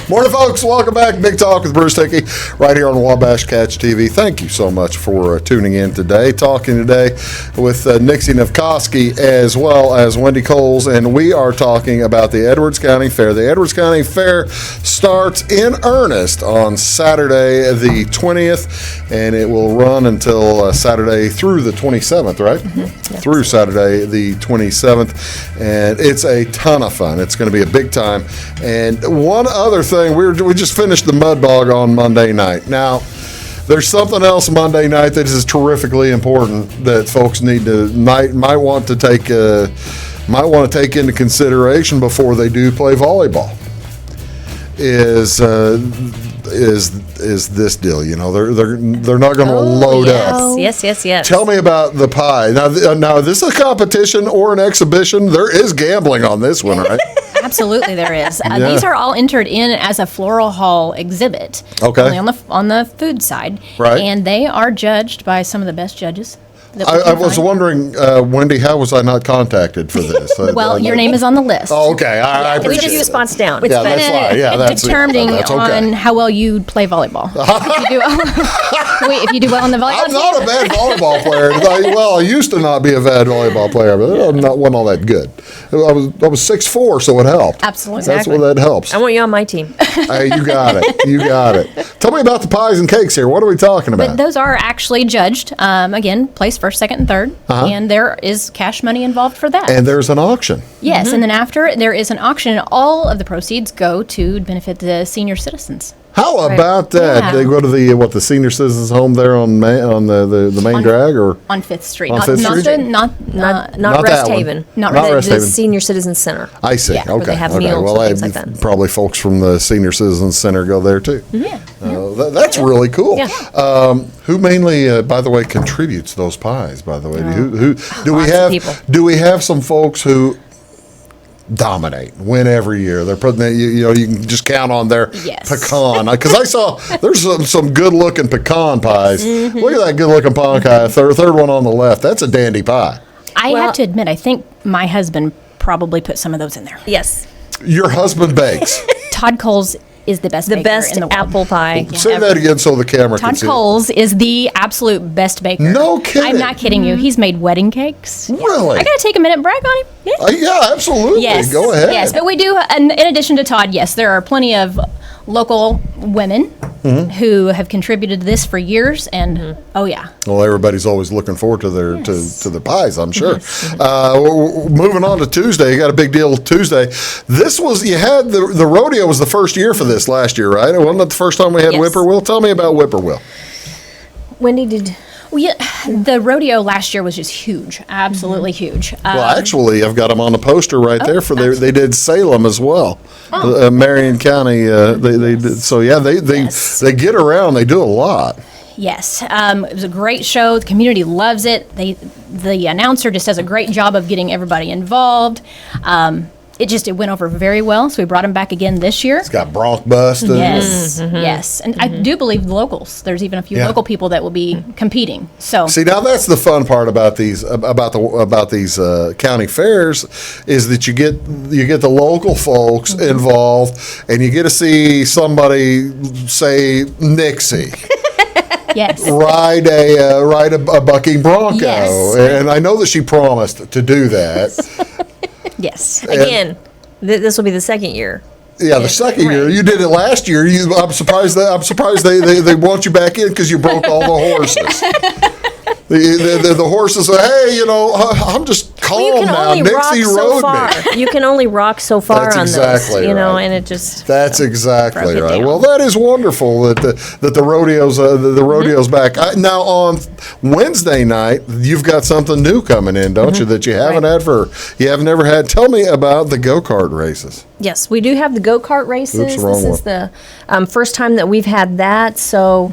S1: Morning, folks. Welcome back. Big Talk with Bruce Dickey right here on Wabash Catch TV. Thank you so much for tuning in today. Talking today with Nixie Hnetkovsky as well as Wendy Coles, and we are talking about the Edwards County Fair. The Edwards County Fair starts in earnest on Saturday the 20th, and it will run until Saturday through the 27th, right? Mm-hmm. Yep. Through Saturday the 27th, and it's a ton of fun. It's going to be a big time. And one other thing, we just finished the Mud Bog on Monday night. Now, there's something else Monday night that is terrifically important that folks might want to take into consideration before they do play volleyball. Is this deal? You know, they're not going to load up.
S2: Yes.
S1: Tell me about the pie. Now, this is a competition or an exhibition. There is gambling on this one, right?
S3: Absolutely, there is.
S1: Yeah.
S3: These are all entered in as a floral hall exhibit.
S1: Okay.
S3: Only on the food side.
S1: Right.
S3: And they are judged by some of the best judges.
S1: I was wondering, Wendy, how was I not contacted for this?
S3: Well, your name is on the list.
S1: Oh, okay. I appreciate
S2: We just
S1: it.
S2: response down.
S1: Yeah, that's fine. Yeah, that's
S3: determining
S1: that's okay.
S3: on how well you play volleyball. If you do well on the volleyball
S1: I'm not a bad volleyball player. I used to not be a bad volleyball player, but I'm wasn't all that good. I was 6'4", so it helped.
S3: Absolutely.
S1: That's what that helps.
S2: I want you on my team.
S1: Hey, you got it. Tell me about the pies and cakes here. What are we talking about?
S3: But those are actually judged. Again, place first, second, and third. And there is cash money involved for that.
S1: And there's an auction.
S3: Yes, and then after, there is an auction, and all of the proceeds go to benefit the senior citizens.
S1: How about that?
S3: Yeah.
S1: They go to the senior citizens home there on the main drag or
S3: on 5th Street.
S1: On 5th Street?
S2: Not
S1: Not
S2: Rest
S1: that one.
S2: Haven.
S3: Not
S1: Not
S3: Rest
S1: Rest
S2: The
S1: Haven.
S2: Senior Citizen Center.
S1: I see.
S2: Yeah,
S1: Okay.
S2: where they have
S1: okay.
S2: meals
S1: Well,
S2: and things like that.
S1: probably folks from the Senior Citizens Center go there too.
S3: Yeah.
S1: That's really cool.
S2: Yeah.
S1: Who mainly, by the way, contributes those pies? By the way, who do we
S2: Lots of
S1: have?
S2: people.
S1: Do we have some folks who dominate, win every year? They're putting that, you can just count on their
S3: Yes.
S1: pecan. Because I saw there's some good looking pecan pies.
S2: Mm-hmm.
S1: Look at that good looking pecan pie. Third one on the left. That's a dandy pie.
S3: I
S2: Well-
S3: have to admit, I think my husband probably put some of those in there.
S2: Yes.
S1: Your husband bakes.
S3: Todd Coles is the best
S2: The
S3: baker
S2: best
S3: in the world.
S2: apple pie.
S1: Say that again so the camera can
S3: Todd
S1: see.
S3: Coles is the absolute best baker.
S1: No kidding.
S3: I'm not kidding you. He's made wedding cakes.
S1: Really?
S3: I gotta take a minute and brag on him. Yeah.
S1: Yeah, absolutely.
S3: Yes.
S1: Go ahead.
S3: Yes, but we do, and in addition to Todd, yes, there are plenty of local women
S1: Mm-hmm.
S3: who have contributed to this for years, and oh yeah.
S1: Well, everybody's always looking forward to their to the pies, I'm sure. Moving on to Tuesday, you got a big deal Tuesday. This was you had the rodeo was the first year for this last year, right? Wasn't that the first time we had
S2: Yes.
S1: Whippoorwill? Tell me about Whippoorwill.
S2: Wendy, did
S3: Well, yeah, the rodeo last year was just huge, absolutely huge.
S1: Well, actually, I've got them on the poster right there for they did Salem as well,
S3: Oh.
S1: Marion County. They did so. Yeah,
S3: Yes.
S1: they get around. They do a lot.
S3: Yes, it was a great show. The community loves it. The announcer just does a great job of getting everybody involved. It went over very well, so we brought him back again this year.
S1: It's got bronc busting.
S3: Yes, yes, and I do believe the locals. There's even a few
S1: Yeah.
S3: local people that will be competing. So
S1: See, now that's the fun part about these county fairs is that you get the local folks involved, and you get to see somebody, say Nixie,
S3: yes,
S1: ride a bucking bronco,
S3: Yes.
S1: and I know that she promised to do that.
S3: yes.
S2: again? This will be the second year.
S1: Yeah, the second year you did it last year. I'm surprised they want you back in because you broke all the horses. The horses say, "Hey, I'm just calm
S2: You can
S1: now.
S2: only rock
S1: Nixie
S2: so
S1: rode
S2: far.
S1: me."
S2: You can only rock so far
S1: That's
S2: on
S1: exactly
S2: those,
S1: right.
S2: and it just
S1: That's exactly
S3: broke it
S1: right.
S3: down.
S1: Well, that is wonderful that the rodeo's the rodeo's back. Now on Wednesday night, you've got something new coming in, don't you? That you haven't had you have never had. Tell me about the go-kart races.
S2: Yes, we do have the go-kart races.
S1: Oops, wrong
S2: This is the first time that we've had that. So,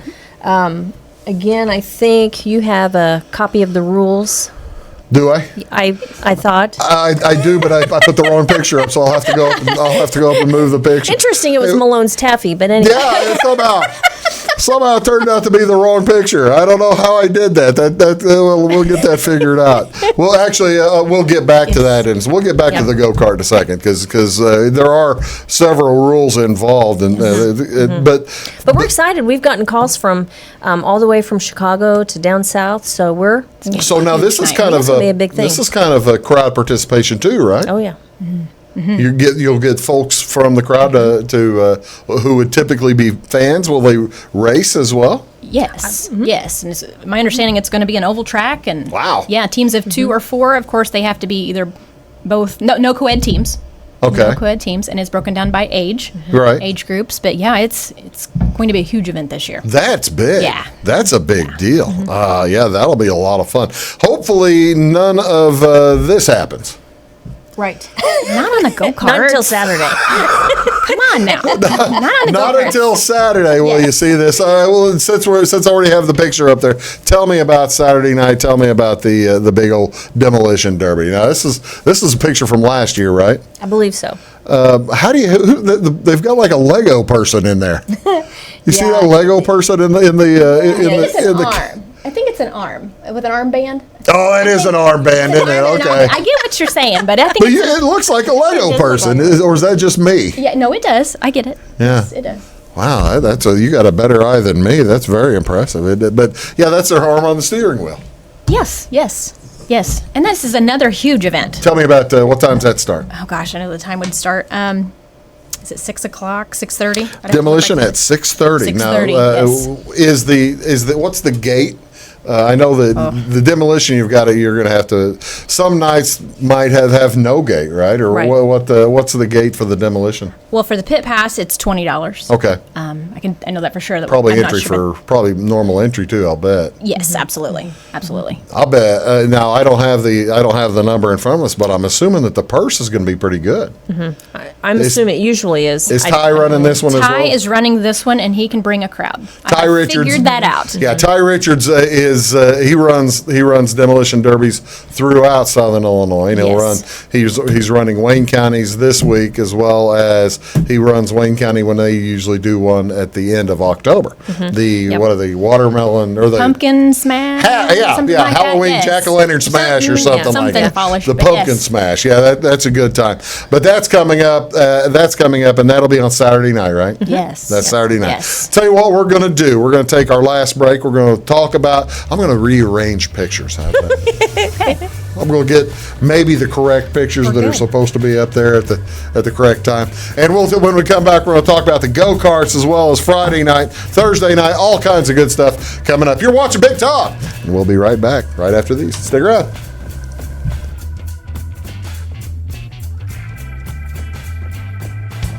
S2: again, I think you have a copy of the rules.
S1: Do I?
S2: I thought.
S1: I do, but I put the wrong picture up, so I'll have to go. I'll have to go up and move the picture.
S2: Interesting, it was Malone's Taffy, but anyway.
S1: Yeah, somehow it turned out to be the wrong picture. I don't know how I did that. We'll get that figured out. Well, actually, we'll get back to that, and we'll get back to the go-kart in a second because there are several rules involved, and but
S2: we're excited. We've gotten calls from all the way from Chicago to down south, so we're.
S1: so now this is kind of
S2: This will be a big thing.
S1: this is kind of a crowd participation too, right?
S2: Oh yeah.
S1: You'll get folks from the crowd to who would typically be fans. Will they race as well?
S3: Yes, yes. And my understanding, it's going to be an oval track, and
S1: Wow.
S3: yeah, teams of 2 or 4. Of course, they have to be either both. No co-ed teams.
S1: Okay.
S3: No co-ed teams, and it's broken down by age,
S1: Right.
S3: age groups. But yeah, it's going to be a huge event this year.
S1: That's big.
S3: Yeah.
S1: That's a big deal. Yeah, that'll be a lot of fun. Hopefully, none of this happens.
S3: Right. Not on the go-kart.
S2: Not until Saturday.
S3: Come on now. Not on the
S1: Not
S3: go-kart.
S1: until Saturday will you see this. All right. Well, since I already have the picture up there, tell me about Saturday night. Tell me about the big old demolition derby. Now this is a picture from last year, right?
S2: I believe so.
S1: How do you? They've got like a Lego person in there. You see that Lego person in the
S3: arm. I think it's an arm with an armband.
S1: Oh, it is an armband, isn't it? Okay.
S3: I get what you're saying, but I think
S1: But it looks like a Lego
S3: look
S1: person,
S3: like
S1: or is that just me?
S3: yeah, no, it does. I get it.
S1: Yeah.
S3: Yes, it does.
S1: Wow, you got a better eye than me. That's very impressive. But yeah, that's their arm on the steering wheel.
S3: Yes, yes, yes. And this is another huge event.
S1: Tell me about what time's that start?
S3: Oh gosh, I know the time would start. Is it 6 o'clock? 6:30?
S1: Demolition at 6:30. Now,
S3: 6:30, yes.
S1: is the what's the gate I know that the demolition you're going to have to. Some nights might have no gate, right? Or
S3: Right.
S1: what's the gate for the demolition?
S3: Well, for the pit pass, it's $20.
S1: Okay,
S3: I know that for sure. That
S1: probably
S3: I'm not
S1: entry
S3: sure,
S1: for probably normal entry too. I'll bet.
S3: Yes, absolutely, absolutely.
S1: I'll bet. Now I don't have the number in front of us, but I'm assuming that the purse is going to be pretty good.
S2: I'm assuming it usually is.
S1: Is Ty running this one as well?
S3: Ty is running this one, and he can bring a crowd.
S1: Ty
S3: I
S1: Richards
S3: figured that out.
S1: Yeah, Ty Richards he runs demolition derbies throughout Southern Illinois, and
S3: Yes.
S1: he's running Wayne counties this week, as well as he runs Wayne County when they usually do one at the end of October.
S3: Yep.
S1: What are the watermelon or the
S3: Pumpkin smash. something like that,
S1: Halloween
S3: yes.
S1: jack-o'-lantern smash or something like
S3: something
S1: that.
S3: polished,
S1: The
S3: but
S1: pumpkin
S3: yes.
S1: smash, yeah, that's a good time. But that's coming up. And that'll be on Saturday night, right?
S3: Yes.
S1: That's Saturday night.
S3: Yes.
S1: Tell you what we're going to do. We're going to take our last break. We're going to talk about, I'm going to rearrange pictures. How's that? I'm going to get maybe the correct pictures that are supposed to be up there at the correct time. And when we come back, we're going to talk about the go-karts as well as Friday night, Thursday night, all kinds of good stuff coming up. You're watching Big Talk, and we'll be right back right after these. Stick around.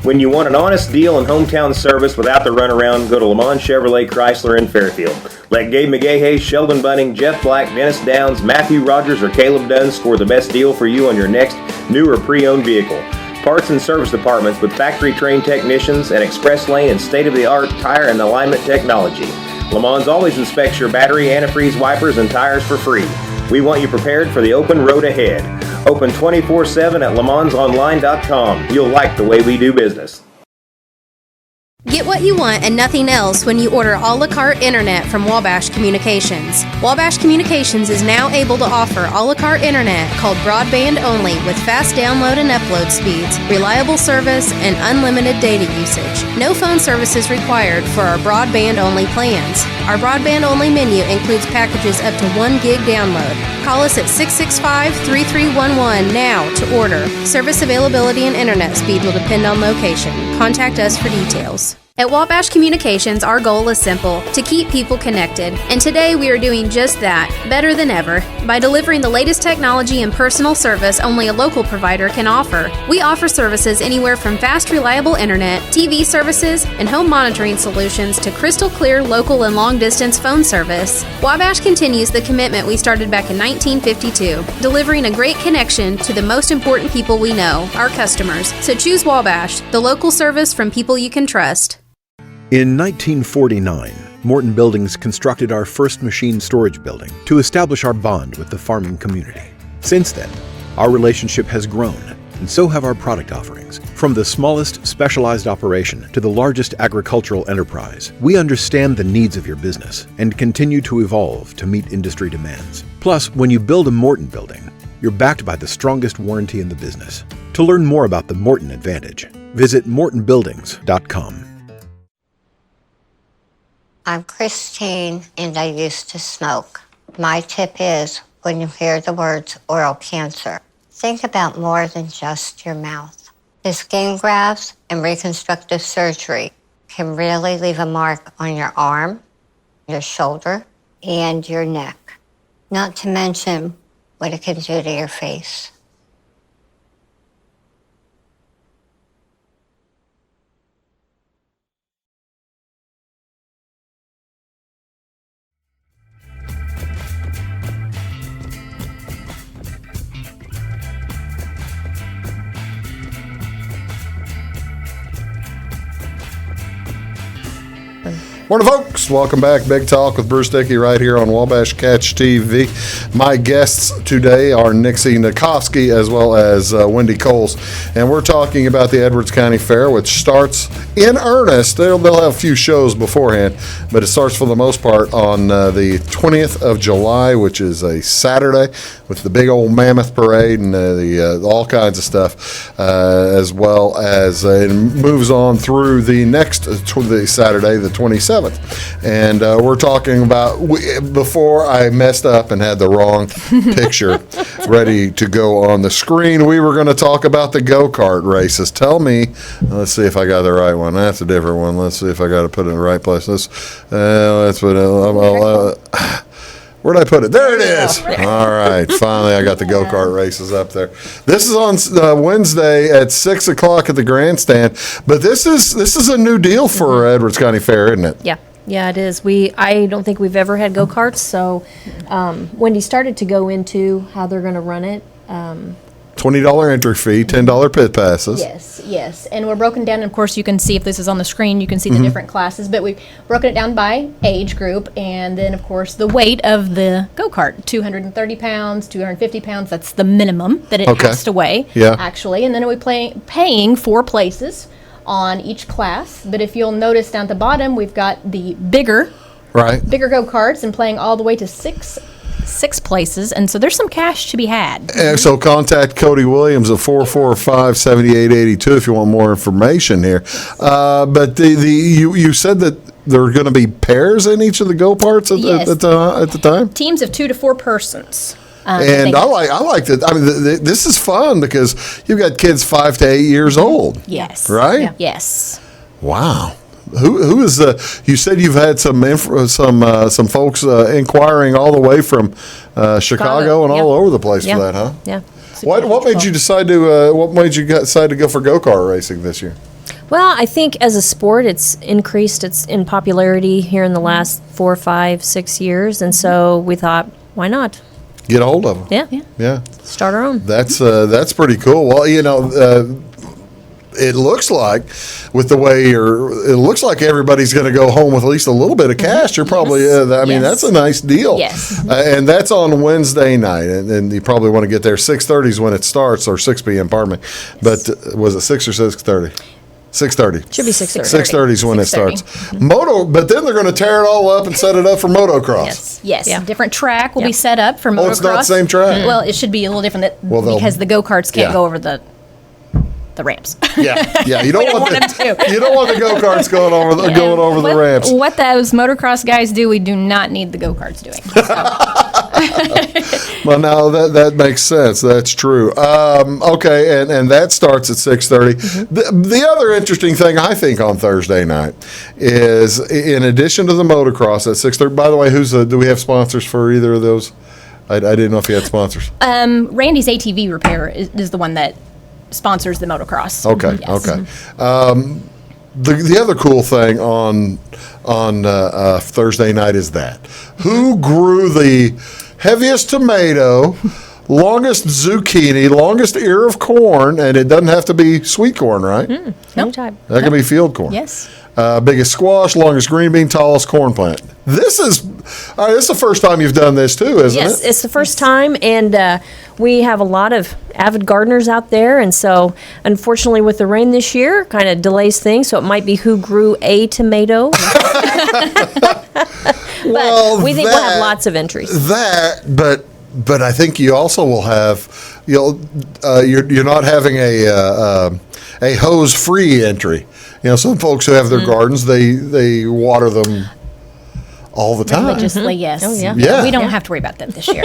S6: When you want an honest deal and hometown service without the runaround, go to Lamont Chevrolet Chrysler in Fairfield. Let Gabe McGahey, Sheldon Bunning, Jeff Black, Dennis Downs, Matthew Rogers, or Caleb Dunn score the best deal for you on your next new or pre-owned vehicle. Parts and service departments with factory-trained technicians and express lane and state-of-the-art tire and alignment technology. Lamont always inspects your battery, antifreeze, wipers, and tires for free. We want you prepared for the open road ahead. Open 24/7 at LeMansOnline.com. You'll like the way we do business.
S5: Get what you want and nothing else when you order a la carte internet from Wabash Communications. Wabash Communications is now able to offer a la carte internet called broadband only with fast download and upload speeds, reliable service, and unlimited data usage. No phone services required for our broadband only plans. Our broadband only menu includes packages up to 1 gig download. Call us at 665-3311 now to order. Service availability and internet speed will depend on location. Contact us for details. At Wabash Communications, our goal is simple, to keep people connected. And today we are doing just that, better than ever, by delivering the latest technology and personal service only a local provider can offer. We offer services anywhere from fast, reliable internet, TV services, and home monitoring solutions to crystal clear local and long-distance phone service. Wabash continues the commitment we started back in 1952, delivering a great connection to the most important people we know, our customers. So choose Wabash, the local service from people you can trust.
S8: In 1949, Morton Buildings constructed our first machine storage building to establish our bond with the farming community. Since then, our relationship has grown, and so have our product offerings. From the smallest specialized operation to the largest agricultural enterprise, we understand the needs of your business and continue to evolve to meet industry demands. Plus, when you build a Morton building, you're backed by the strongest warranty in the business. To learn more about the Morton Advantage, visit mortonbuildings.com.
S9: I'm Christine, and I used to smoke. My tip is, when you hear the words oral cancer, think about more than just your mouth. The skin grafts and reconstructive surgery can really leave a mark on your arm, your shoulder, and your neck. Not to mention what it can do to your face.
S1: Morning, folks. Welcome back. Big Talk with Bruce Dickey right here on Wabash Catch TV. My guests today are Nixie Hnetkovsky as well as Wendy Coles, and we're talking about the Edwards County Fair, which starts in earnest. They'll have a few shows beforehand, but it starts for the most part on the 20th of July, which is a Saturday, with the big old mammoth parade and all kinds of stuff, as well as it moves on through the next the Saturday, the 27th. And we're talking about, before I messed up and had the wrong picture ready to go on the screen, we were going to talk about the go-kart races. Tell me, let's see if I got the right one. That's a different one. Let's see if I got to put it in the right place. Let's put it. Where'd I put it? There it is. All right. Finally, I got the go-kart races up there. This is on Wednesday at 6 o'clock at the grandstand. But this is a new deal for Edwards County Fair, isn't it?
S2: Yeah. Yeah, it is. I don't think we've ever had go-karts, so Wendy started to go into how they're going to run it.
S1: $20 entry fee, $10 pit passes.
S3: Yes. And we're broken down, and of course, you can see if this is on the screen, you can see the different classes, but we've broken it down by age group, and then, of course, the weight of the go-kart, 230 pounds, 250 pounds, that's the minimum that it has to weigh, actually. And then we're paying 4 places on each class, but if you'll notice down at the bottom, we've got the bigger go-karts and playing all the way to six places, and so there's some cash to be had.
S1: And so contact Cody Williams at 445-7882 if you want more information here. But you said that there are going to be pairs in each of the go-parts at the time?
S3: Teams of 2 to 4 persons.
S1: And I like that. I mean, this is fun because you've got kids 5 to 8 years old.
S3: Yes.
S1: Right?
S3: Yeah. Yes.
S1: Wow. Who is you said you've had some folks inquiring all the way from Chicago and all over the place for that, huh?
S2: Yeah.
S1: What made you decide to go for go-kart racing this year?
S2: Well, I think as a sport, it's increased. It's in popularity here in the last 4, 5, 6 years, and so we thought, why not?
S1: Get a hold of them.
S2: Yeah. Start our own.
S1: That's pretty cool. Well, it looks like with the way it looks like everybody's going to go home with at least a little bit of cash. You're probably, that's a nice deal.
S3: Yes.
S1: And that's on Wednesday night, and you probably want to get there. 6:30 is when it starts, or 6 p.m. Pardon me. But was it 6 or 6:30? 6:30.
S2: Should be 6:30.
S1: 6:30 is when it starts. But then they're going to tear it all up and set it up for motocross.
S3: Yes.
S2: Yeah.
S3: Different track will be set up for motocross.
S1: Oh, it's not the same track.
S3: Well, it should be a little different because the go-karts can't go over the ramps.
S1: Yeah. You don't want the go-karts going over the ramps.
S3: What those motocross guys do, we do not need the go-karts doing.
S1: Well, now that makes sense. That's true. Okay, and that starts at 6:30. The other interesting thing I think on Thursday night is, in addition to the motocross at 6:30. By the way, do we have sponsors for either of those? I didn't know if you had sponsors.
S3: Randy's ATV Repair is the one that sponsors the motocross.
S1: Okay.
S3: Yes.
S1: Okay. The other cool thing on Thursday night is that who grew the heaviest tomato, longest zucchini, longest ear of corn, and it doesn't have to be sweet corn, right?
S2: No type.
S1: That can be field corn.
S3: Yes.
S1: Biggest squash, longest green bean, tallest corn plant. This is the first time you've done this too, isn't it?
S2: Yes, it's the first time, and we have a lot of avid gardeners out there, and so unfortunately with the rain this year, kind of delays things, so it might be who grew a tomato. But we think we'll have lots of entries.
S1: But I think you also will have, you're not having a hose-free entry. Some folks who have their gardens, they water them all the time.
S3: Religiously, yes.
S2: Oh, yeah.
S1: Yeah.
S3: We don't have to worry about that this year.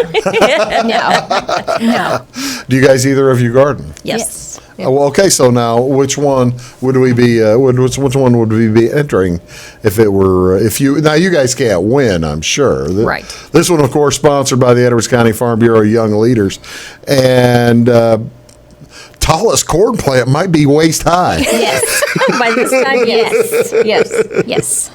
S3: No.
S1: Do you guys, either of you, garden?
S2: Yes.
S1: Well, okay. So now, which one would we be? Which one would we be entering if it were? Now, you guys can't win, I'm sure.
S2: Right.
S1: This one, of course, sponsored by the Edwards County Farm Bureau Young Leaders, and tallest corn plant might be waist high.
S3: Yes.
S2: By this time,
S3: Yes.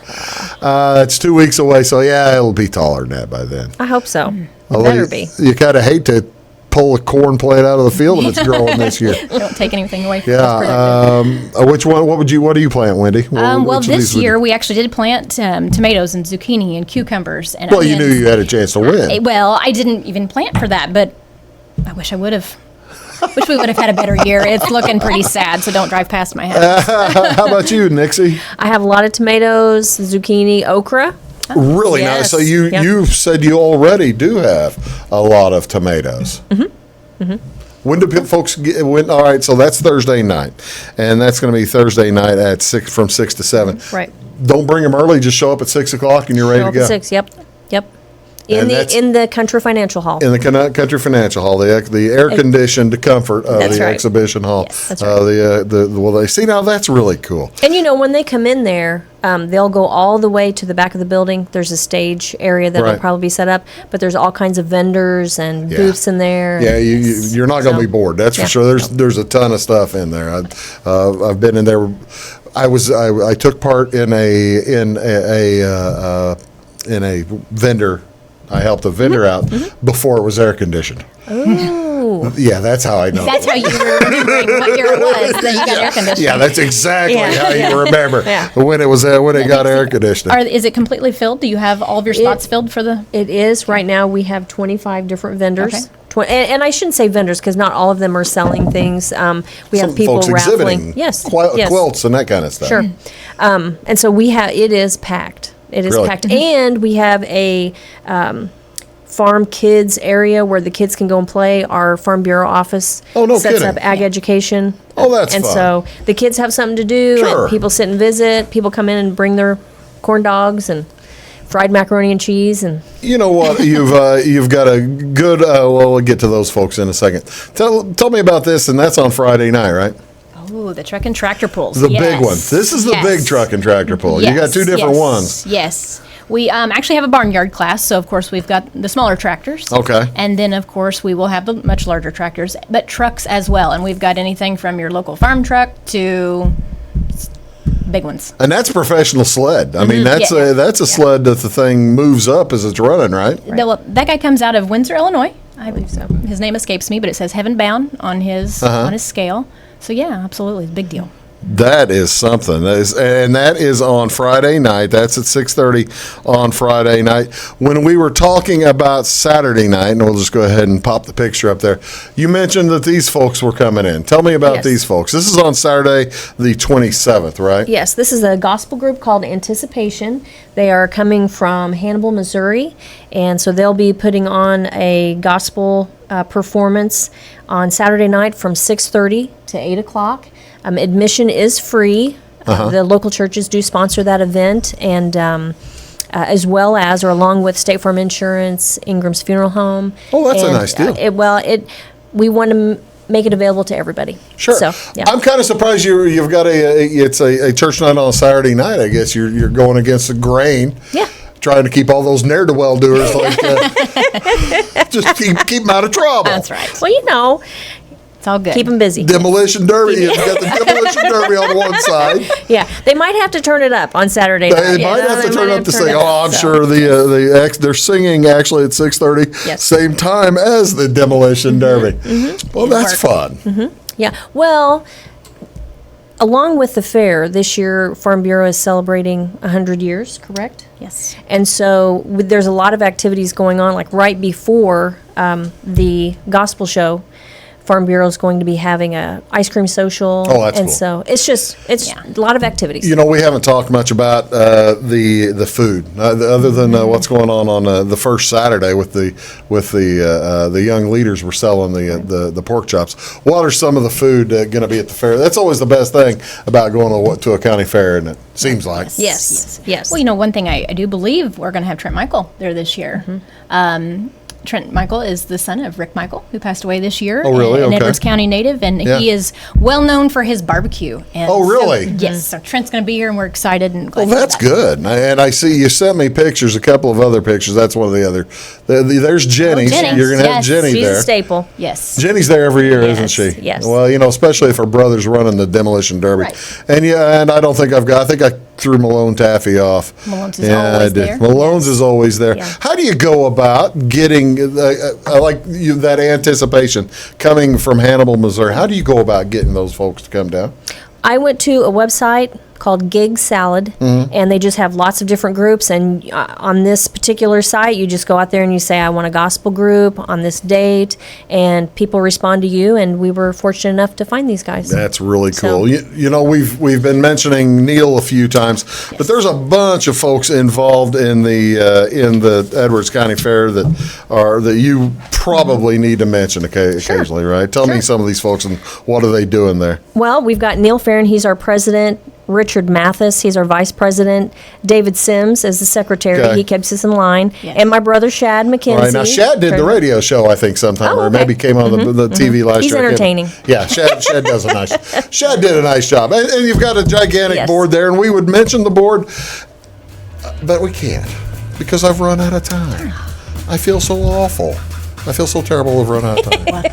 S1: It's 2 weeks away, so it'll be taller than that by then.
S2: I hope so.
S1: Although
S2: Better be.
S1: You kind of hate to pull a corn plant out of the field if it's growing this year.
S3: Don't take anything away from
S1: Which one? What do you plant, Wendy?
S3: Well, this year we actually did plant tomatoes and zucchini and cucumbers and
S1: Well,
S3: onions.
S1: you knew you had a chance to win.
S3: Well, I didn't even plant for that, but I wish I would have. Wish we would have had a better year. It's looking pretty sad, so don't drive past my house.
S1: How about you, Nixie?
S2: I have a lot of tomatoes, zucchini, okra.
S1: Really nice.
S2: Yes.
S1: So you said you already do have a lot of tomatoes. When do folks get? All right, so that's Thursday night, and that's going to be Thursday night at from 6 to 7.
S2: Right.
S1: Don't bring them early. Just show up at 6 o'clock, and you're ready to go.
S2: 6. Yep. In the Country Financial Hall.
S1: In the Country Financial Hall, the air-conditioned comfort of
S2: That's
S1: the
S2: right.
S1: exhibition hall.
S2: Yes, that's right.
S1: Now that's really cool.
S2: And when they come in there, they'll go all the way to the back of the building. There's a stage area that'll
S1: Right.
S2: probably be set up, but there's all kinds of vendors and
S1: Yeah.
S2: booths in there.
S1: Yeah, you're not going to
S2: So,
S1: be bored. That's
S2: yeah.
S1: for sure. There's a ton of stuff in there. I've been in there. I took part in a vendor. I helped a vendor out before it was air conditioned.
S2: Ooh.
S1: Yeah, that's how I know.
S3: That's how you were remembering what year it was that you got air conditioning.
S1: Yeah, that's exactly
S2: Yeah.
S1: how you remember
S2: Yeah.
S1: when it was when it got air conditioning.
S3: Is it completely filled? Do you have all of your spots filled for the?
S2: It is. Right now, we have 25 different vendors.
S3: Okay.
S2: And I shouldn't say vendors because not all of them are selling things. We have
S1: Some
S2: people
S1: folks
S2: raffling.
S1: exhibiting
S2: Yes. yes.
S1: quilts and that kind of stuff.
S2: Sure. And so it is packed. It is
S1: Really?
S2: packed. And we have a farm kids area where the kids can go and play. Our Farm Bureau office
S1: Oh, no
S2: sets
S1: kidding.
S2: up ag education.
S1: Oh, that's
S2: And
S1: fun.
S2: so the kids have something to do.
S1: Sure.
S2: And people sit and visit. People come in and bring their corn dogs and fried macaroni and cheese and
S1: You know what? You've got a good. Well, we'll get to those folks in a second. Tell me about this, and that's on Friday night, right?
S3: Oh, the truck and tractor pulls.
S1: The
S3: Yes.
S1: big one. This is the
S3: Yes.
S1: big truck and tractor pull. You got two different
S3: yes,
S1: ones.
S3: Yes. We actually have a barnyard class, so of course we've got the smaller tractors.
S1: Okay.
S3: And then of course we will have the much larger tractors, but trucks as well. And we've got anything from your local farm truck to big ones.
S1: And that's professional sled. I mean, that's
S3: Yeah.
S1: a sled that the thing moves up as it's running, right?
S3: That guy comes out of Windsor, Illinois. I believe so. His name escapes me, but it says Heaven Bound on his scale. So yeah, absolutely, it's a big deal.
S1: That is something. And that is on Friday night. That's at 6:30 on Friday night. When we were talking about Saturday night, and we'll just go ahead and pop the picture up there, you mentioned that these folks were coming in. Tell me about
S2: Yes.
S1: these folks. This is on Saturday, the 27th, right?
S2: yes, this is a gospel group called Anticipation. They are coming from Hannibal, Missouri, and so they'll be putting on a gospel performance on Saturday night from 6:30 to 8 o'clock. Admission is free. The local churches do sponsor that event, and as well as, or along with State Farm Insurance, Ingram's Funeral Home.
S1: Oh, that's a
S2: And,
S1: nice deal.
S2: We want to make it available to everybody.
S1: Sure.
S2: So, yeah.
S1: I'm kind of surprised you've got it's a church night on Saturday night. I guess you're going against the grain.
S2: Yeah.
S1: Trying to keep all those ne'er-do-well doers like just keep them out of trouble.
S3: That's right.
S2: Well,
S3: It's all good.
S2: keep them busy.
S1: Demolition Derby. You've got the Demolition Derby on one side.
S2: Yeah, they might have to turn it up on Saturday night.
S1: They might have to turn up to sing. Oh, I'm
S2: so.
S1: sure they're singing actually at 6:30,
S2: Yes.
S1: same time as the Demolition Derby. Well, that's fun.
S2: Yeah, well, along with the fair, this year Farm Bureau is celebrating 100 years, correct?
S3: Yes.
S2: And so there's a lot of activities going on, like right before the gospel show. Farm Bureau is going to be having a ice cream social.
S1: Oh, that's
S2: and
S1: cool.
S2: so it's a lot of activities.
S1: You know, we haven't talked much about the food, other than what's going on the first Saturday with the young leaders were selling the pork chops. What are some of the food going to be at the fair? That's always the best thing about going to a county fair, and it seems like.
S2: Yes.
S3: Well, one thing I do believe we're going to have Trent Michael there this year. Trent Michael is the son of Rick Michael, who passed away this year.
S1: Oh, really?
S3: An
S1: Okay.
S3: Edwards County native, and
S1: Yeah.
S3: he is well known for his barbecue. And
S1: Oh, really?
S3: So, yes. So Trent's going to be here, and we're excited and glad
S1: Well,
S3: to
S1: that's
S3: have that.
S1: good. And I see you sent me pictures, a couple of other pictures. That's one of the other. There's Jenny's.
S3: Jenny's,
S1: You're going to have
S3: yes.
S1: Jenny
S2: She's
S1: there.
S2: a staple.
S3: Yes.
S1: Jenny's there every year, isn't
S2: Yes,
S1: she?
S2: yes.
S1: Well, especially if her brother's running the Demolition Derby.
S3: Right.
S1: And I don't think I think I threw Malone Taffy off.
S3: Malone's is
S1: I
S3: always
S1: did.
S3: there.
S1: Malone's is always there.
S2: Yeah.
S1: How do you go about getting, that anticipation coming from Hannibal, Missouri? How do you go about getting those folks to come down?
S2: I went to a website called Gig Salad, and they just have lots of different groups. And on this particular site, you just go out there and you say, I want a gospel group on this date, and people respond to you. And we were fortunate enough to find these guys.
S1: That's really
S2: So-
S1: cool. We've been mentioning Neil a few times, but there's a bunch of folks involved in the Edwards County Fair that you probably need to mention occasionally, right? Tell me some of these folks and what are they doing there?
S2: Well, we've got Neil Farron. He's our president. Richard Mathis, he's our vice president. David Sims is the secretary.
S1: Okay.
S2: He keeps us in line.
S3: Yes.
S2: And my brother Shad McKenzie.
S1: All right, now Shad did the radio show, I think, sometime,
S2: Oh,
S1: or
S2: okay.
S1: maybe came on the TV last
S2: He's
S1: year.
S2: entertaining.
S1: Yeah, Shad does a nice. Shad did a nice job, and you've got a gigantic
S2: Yes.
S1: board there, and we would mention the board, but we can't because I've run out of time. I feel so awful. I feel so terrible. We've run out of time.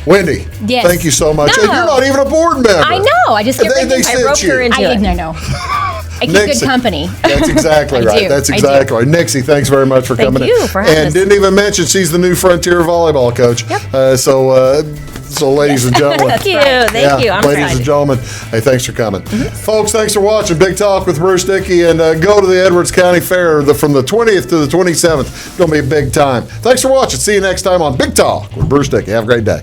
S1: Wendy,
S3: Yes.
S1: thank you so much.
S3: No.
S1: And you're not even a board member.
S3: I know. I just get
S1: They
S3: rid of
S1: sent
S2: roped her
S1: you.
S2: into
S3: I
S2: it.
S3: know. I keep
S1: Nixie.
S3: good company.
S1: That's exactly
S3: I
S1: right.
S3: do.
S1: That's
S3: I
S1: exactly
S3: do.
S1: right. Nixie, thanks very much for
S2: Thank
S1: coming
S2: you
S1: in.
S2: for having
S1: and
S2: us.
S1: didn't even mention she's the new Frontier volleyball coach.
S2: Yep.
S1: So ladies and gentlemen.
S2: Thank you. Thank you. I'm
S1: ladies
S2: excited.
S1: and gentlemen, hey, thanks for coming. Folks, thanks for watching Big Talk with Bruce Dickey, and go to the Edwards County Fair from the 20th to the 27th. It's going to be a big time. Thanks for watching. See you next time on Big Talk with Bruce Dickey. Have a great day.